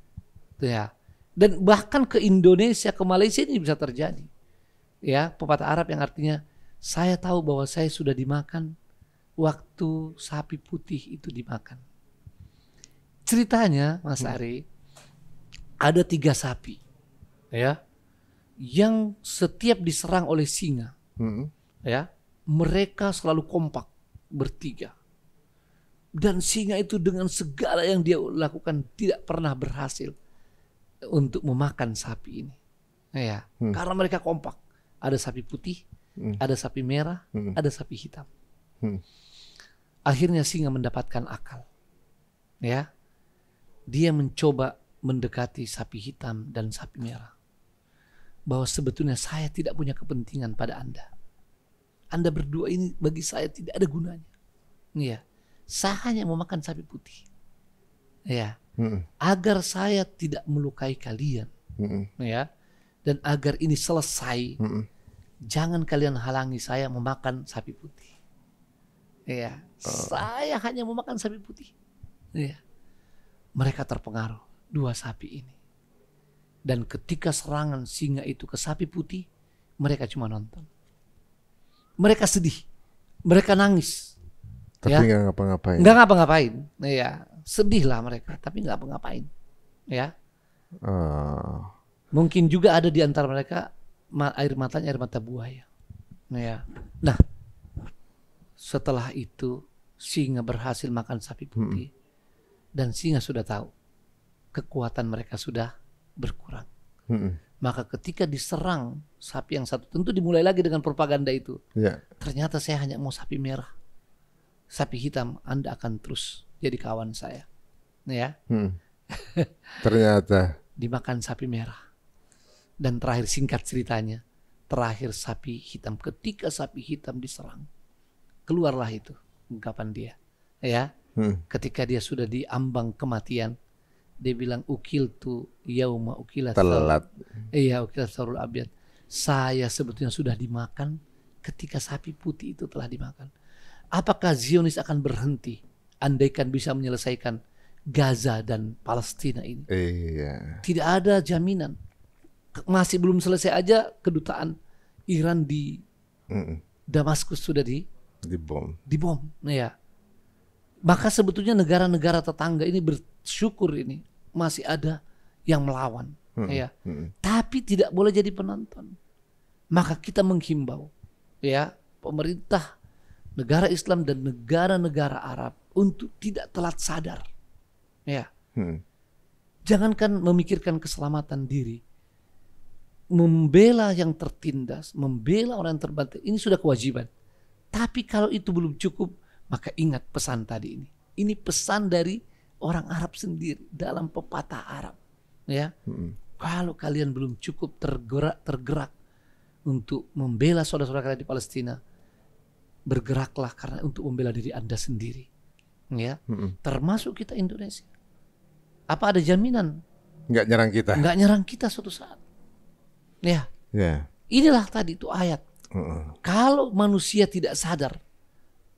Ya. Dan bahkan ke Indonesia, ke Malaysia ini bisa terjadi. Ya, pepatah Arab yang artinya saya tahu bahwa saya sudah dimakan waktu sapi putih itu dimakan. Ceritanya, Mas Ari, ada 3 sapi, ya, yang setiap diserang oleh singa, ya, mereka selalu kompak bertiga. Dan singa itu dengan segala yang dia lakukan tidak pernah berhasil untuk memakan sapi ini, ya, karena mereka kompak. Ada sapi putih, ada sapi merah, ada sapi hitam. Akhirnya singa mendapatkan akal, ya, dia mencoba mendekati sapi hitam dan sapi merah, bahwa sebetulnya saya tidak punya kepentingan pada Anda. Anda berdua ini bagi saya tidak ada gunanya. Ya, saya hanya mau makan sapi putih. Ya. Agar saya tidak melukai kalian, ya, dan agar ini selesai, jangan kalian halangi saya memakan sapi putih. Ya, saya hanya memakan sapi putih. Ya, mereka terpengaruh 2 sapi ini, dan ketika serangan singa itu ke sapi putih, mereka cuma nonton. Mereka sedih, mereka nangis, tapi nggak ngapa-ngapain. Nggak ngapa-ngapain, ya. Sedihlah mereka, tapi nggak apa-ngapain, ya. Mungkin juga ada di antara mereka air matanya air mata buaya, ya. Nah, setelah itu singa berhasil makan sapi putih, dan singa sudah tahu kekuatan mereka sudah berkurang. Maka ketika diserang sapi yang satu, tentu dimulai lagi dengan propaganda itu. Ternyata saya hanya mau sapi merah, sapi hitam Anda akan terus jadi kawan saya, ya. Ternyata dimakan sapi merah. Dan terakhir, singkat ceritanya, terakhir sapi hitam, ketika sapi hitam diserang, keluarlah itu ungkapan dia, ya. Ketika dia sudah diambang kematian, dia bilang ukiltu yauma ukilat telat. Iya, ukilat saurul abyad. Saya sebetulnya sudah dimakan ketika sapi putih itu telah dimakan. Apakah Zionis akan berhenti andaikan bisa menyelesaikan Gaza dan Palestina ini? Tidak ada jaminan. Masih belum selesai aja kedutaan Iran di Damaskus sudah dibom. Ya. Maka sebetulnya negara-negara tetangga ini bersyukur ini masih ada yang melawan, ya. Tapi tidak boleh jadi penonton. Maka kita menghimbau, ya, pemerintah negara Islam dan negara-negara Arab untuk tidak telat sadar, ya. Jangankan memikirkan keselamatan diri, membela yang tertindas, membela orang yang terbantai, ini sudah kewajiban. Tapi kalau itu belum cukup, maka ingat pesan tadi ini. Ini pesan dari orang Arab sendiri dalam pepatah Arab, ya. Kalau kalian belum cukup tergerak untuk membela saudara-saudara kalian di Palestina, bergeraklah karena untuk membela diri Anda sendiri, ya. Termasuk kita Indonesia. Apa ada jaminan nggak nyerang kita suatu saat, ya. Inilah tadi itu ayat. Kalau manusia tidak sadar,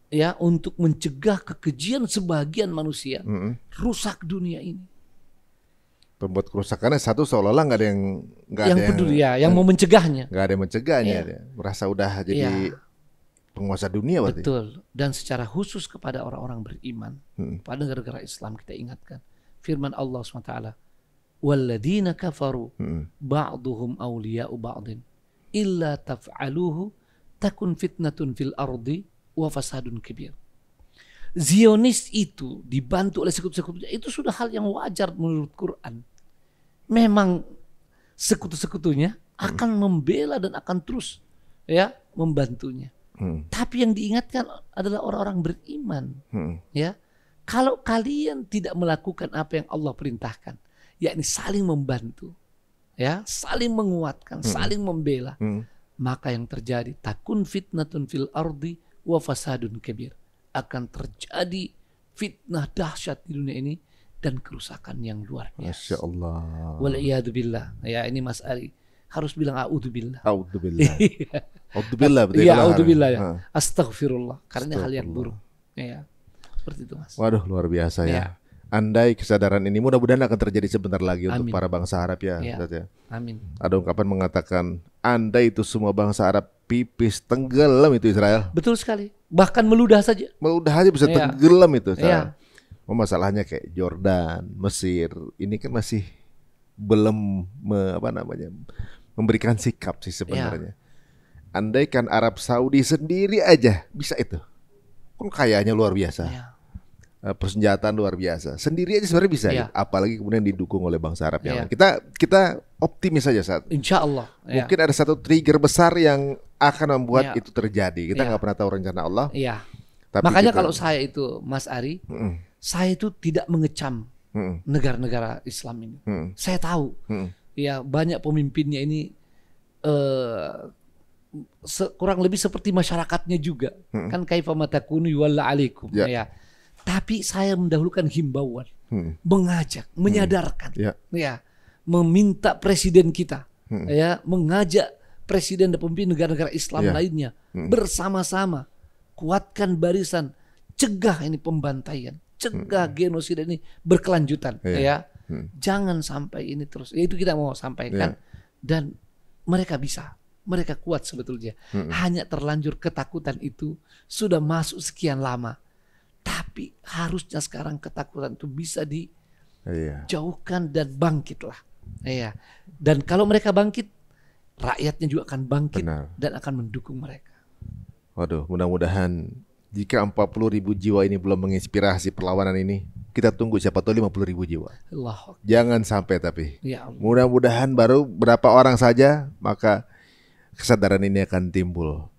ya, untuk mencegah kekejian sebagian manusia, rusak dunia ini. Pembuat kerusakannya satu seolah-olah nggak ada yang peduli, ya, yang mau mencegahnya. Nggak ada yang mencegahnya, ya. Merasa udah jadi penguasa dunia berarti. Betul. Dan secara khusus kepada orang-orang beriman, pada negara-negara Islam kita ingatkan firman Allah SWT, walladzina kafaru ba'duhum awliya'u ba'din illa taf'aluhu takun fitnatun fil ardi wa fasadun kabir. Zionis itu dibantu oleh sekutu-sekutunya, itu sudah hal yang wajar menurut Quran. Memang sekutu-sekutunya akan membela dan akan terus, ya, membantunya. Tapi yang diingatkan adalah orang-orang beriman, ya. Kalau kalian tidak melakukan apa yang Allah perintahkan, yakni saling membantu, ya, saling menguatkan, saling membela, maka yang terjadi takun fitnatun fil ardi wa fasadun kabir. Akan terjadi fitnah dahsyat di dunia ini dan kerusakan yang luar biasa. Masya Allah. Wal'iyadzubillah. Ya, ini Mas Ari harus bilang a'udzubillah. A'udzubillah. A'udzubillah betul. Iya, a'udzubillah ya. Astagfirullah. Karena hal yang buruk. Ya. Seperti itu, Mas. Waduh, luar biasa ya. Ya. Andai kesadaran ini mudah-mudahan akan terjadi sebentar lagi untuk Amin. para bangsa Arab ya, Ya. Ustaz ya. Amin. Ada ungkapan mengatakan andai itu semua bangsa Arab pipis tenggelam itu Israel. Betul sekali. Bahkan meludah saja. Udah aja bisa Iya. tenggelam itu Israel. Iya. Masalahnya kayak Jordan, Mesir, ini kan masih belum memberikan sikap sih sebenarnya. Andaikan Arab Saudi sendiri aja bisa itu, kan kayaknya luar biasa. Ya. Persenjataan luar biasa. Sendiri aja sebenarnya bisa, Iya. apalagi kemudian didukung oleh bangsa Arab yang Iya. lain. Kita optimis saja saat. Insya Allah. Ya. Mungkin ada satu trigger besar yang akan membuat Iya. itu terjadi. Kita Iya. nggak pernah tahu rencana Allah. Iya. Tapi Makanya kita- kalau saya itu, Mas Ari, Mm-mm, saya itu tidak mengecam mm-mm, negara-negara Islam ini. mm-mm, Saya tahu, mm-mm. ya banyak pemimpinnya ini kurang lebih seperti masyarakatnya juga. Kan kaifa matakunu yuwalla alaikum. Ya. Ya. Tapi saya mendahulukan himbauan, Mm. mengajak, menyadarkan, Ya. ya, meminta presiden kita, Hmm. ya, mengajak presiden dan pemimpin negara-negara Islam Ya. lainnya bersama-sama kuatkan barisan, cegah ini pembantaian, cegah genosida ini berkelanjutan, Ya. ya. Hmm. Jangan sampai ini terus. Ya, itu kita mau sampaikan. Dan mereka bisa, mereka kuat sebetulnya. Hanya terlanjur ketakutan itu sudah masuk sekian lama. Tapi harusnya sekarang ketakutan itu bisa Iya. dijauhkan dan bangkitlah. Iya. Dan kalau mereka bangkit, rakyatnya juga akan bangkit Benar. dan akan mendukung mereka. Waduh, mudah-mudahan jika 40.000 jiwa ini belum menginspirasi perlawanan ini, kita tunggu siapa tahu 50.000 jiwa. Allahu Akbar. Jangan sampai tapi. Ya Allah. Mudah-mudahan baru berapa orang saja maka kesadaran ini akan timbul.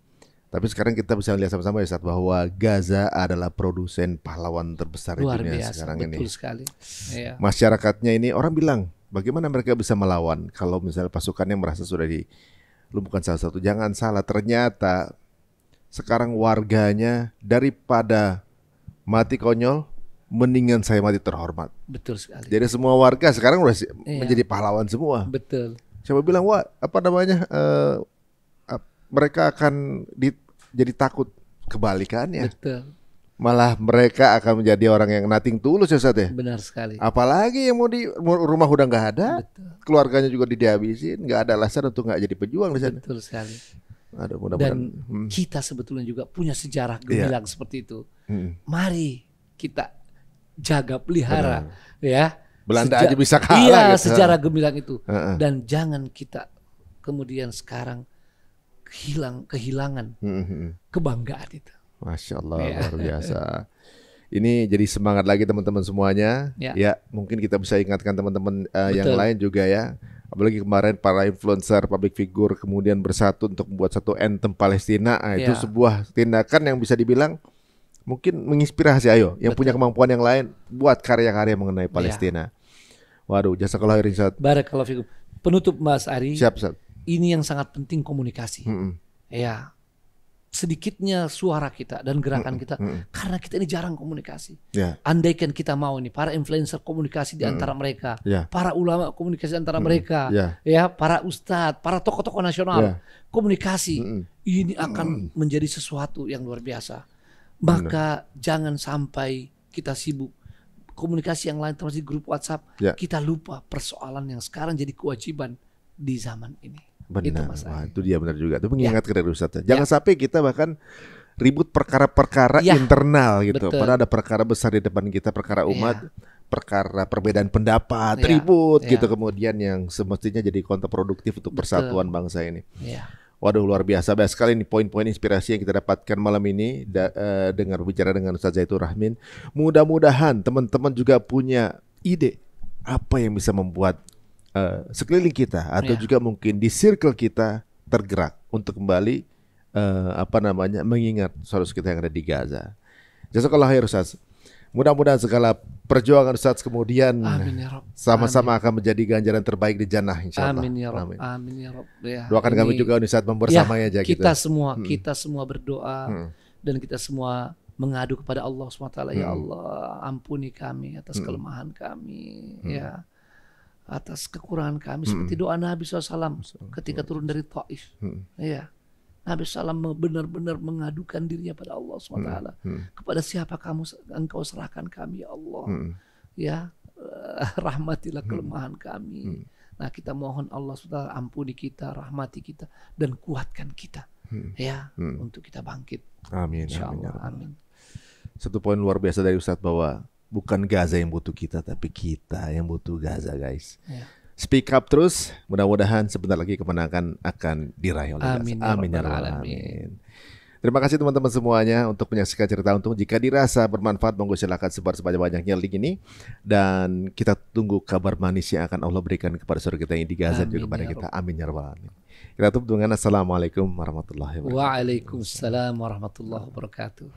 Tapi sekarang kita bisa lihat sama-sama ya Ustaz, bahwa Gaza adalah produsen pahlawan terbesar di Luar dunia biasa, sekarang betul ini. sekali. Iya. Masyarakatnya ini orang bilang bagaimana mereka bisa melawan kalau misalnya pasukannya merasa sudah dilumpuhkan salah satu. Jangan salah, ternyata sekarang warganya daripada mati konyol, mendingan saya mati terhormat. Betul sekali. Jadi semua warga sekarang udah Iya. menjadi pahlawan semua. Betul. Coba bilang, wah apa namanya, mereka akan jadi takut, kebalikannya. Betul. Malah mereka akan menjadi orang yang nothing tulus ya Ustaz ya. Benar sekali. Apalagi yang mau di rumah udah nggak ada, Betul. keluarganya juga dihabisin, nggak ada alasan untuk nggak jadi pejuang di sana. Betul sekali. Aduh, mudah-mudahan. Dan kita sebetulnya juga punya sejarah gemilang seperti itu. Mari kita jaga pelihara, ya. Belanda aja bisa kalah Iya, gitu. sejarah gemilang itu. Heeh. Dan jangan kita kemudian sekarang kehilangan kebanggaan itu. Masya Allah, Ya. luar biasa. Ini jadi semangat lagi teman-teman semuanya. Ya. Ya, mungkin kita bisa ingatkan teman-teman yang Betul. lain juga ya. Apalagi kemarin para influencer, public figure kemudian bersatu untuk membuat satu anthem Palestina. Nah, itu Ya. sebuah tindakan yang bisa dibilang mungkin menginspirasi. Ayo, yang punya kemampuan yang lain buat karya-karya mengenai Palestina. Waduh, jazakallahu khairan Ustaz. Barakallahu fikum. Penutup Mas Ari, Siap, Ustaz. ini yang sangat penting komunikasi. Ya, sedikitnya suara kita dan gerakan kita karena kita ini jarang komunikasi. Ya. Andaikan kita mau nih para influencer komunikasi di antara mereka, Ya. para ulama komunikasi di antara mereka, Ya. ya para ustadz, para tokoh-tokoh nasional Ya. komunikasi, ini akan menjadi sesuatu yang luar biasa. Maka jangan sampai kita sibuk komunikasi yang lain termasuk grup WhatsApp, Ya. kita lupa persoalan yang sekarang jadi kewajiban di zaman ini. Itu Benar, Mas wah, Ari. itu dia benar juga. Itu mengingatkan dari Ustaz. Jangan sampai kita bahkan ribut perkara-perkara Ya, internal gitu. betul. Padahal ada perkara besar di depan kita, perkara umat, perkara perbedaan pendapat, Ya, ribut ya. gitu kemudian yang semestinya jadi kontraproduktif untuk persatuan bangsa ini. Ya. Waduh, luar biasa. Banyak sekali nih poin-poin inspirasi yang kita dapatkan malam ini dengan berbicara dengan Ustaz Zaitun Rahmin. Mudah-mudahan teman-teman juga punya ide apa yang bisa membuat sekeliling kita atau Ya. juga mungkin di circle kita tergerak untuk kembali mengingat saudara kita yang ada di Gaza. Jazakallah khair Ustaz. Mudah-mudahan segala perjuangan Ustaz kemudian Amin ya Rabb. sama-sama akan menjadi ganjaran terbaik di jannah insyaallah. Amin ya Rabb. Amin. Amin ya Rabb. Ya, Doakan kami ini- juga Ustaz membersamai ya, aja kita gitu. semua berdoa dan kita semua mengadu kepada Allah SWT. Ya Allah, ampuni kami atas kelemahan kami, ya, atas kekurangan kami. Seperti doa Nabi SAW ketika turun dari Taif. Ya, Nabi SAW benar-benar mengadukan dirinya pada Allah SWT. Kepada siapa engkau serahkan kami, ya Allah. Ya, rahmatilah kelemahan kami. Nah, kita mohon Allah SWT ampuni kita, rahmati kita, dan kuatkan kita, ya, untuk kita bangkit. Amin. Insyaallah. Amin. Satu poin luar biasa dari Ustadz bahwa bukan Gaza yang butuh kita, tapi kita yang butuh Gaza, guys. Ya. Speak up terus. Mudah-mudahan sebentar lagi kemenangan akan diraih oleh Gaza. Amin. Amin ya Rabbal Rabbal alamin. Alamin. Terima kasih teman-teman semuanya untuk menyaksikan Cerita Untung. Jika dirasa bermanfaat, monggo silakan sebar sebanyak-banyaknya link ini. Dan kita tunggu kabar manis yang akan Allah berikan kepada saudara kita yang di Gaza Amin juga kepada ya kita. Rabb. Amin ya Rabbal Alamin. Kita tutup dengan Assalamualaikum warahmatullahi wabarakatuh. Waalaikumsalam warahmatullahi wabarakatuh.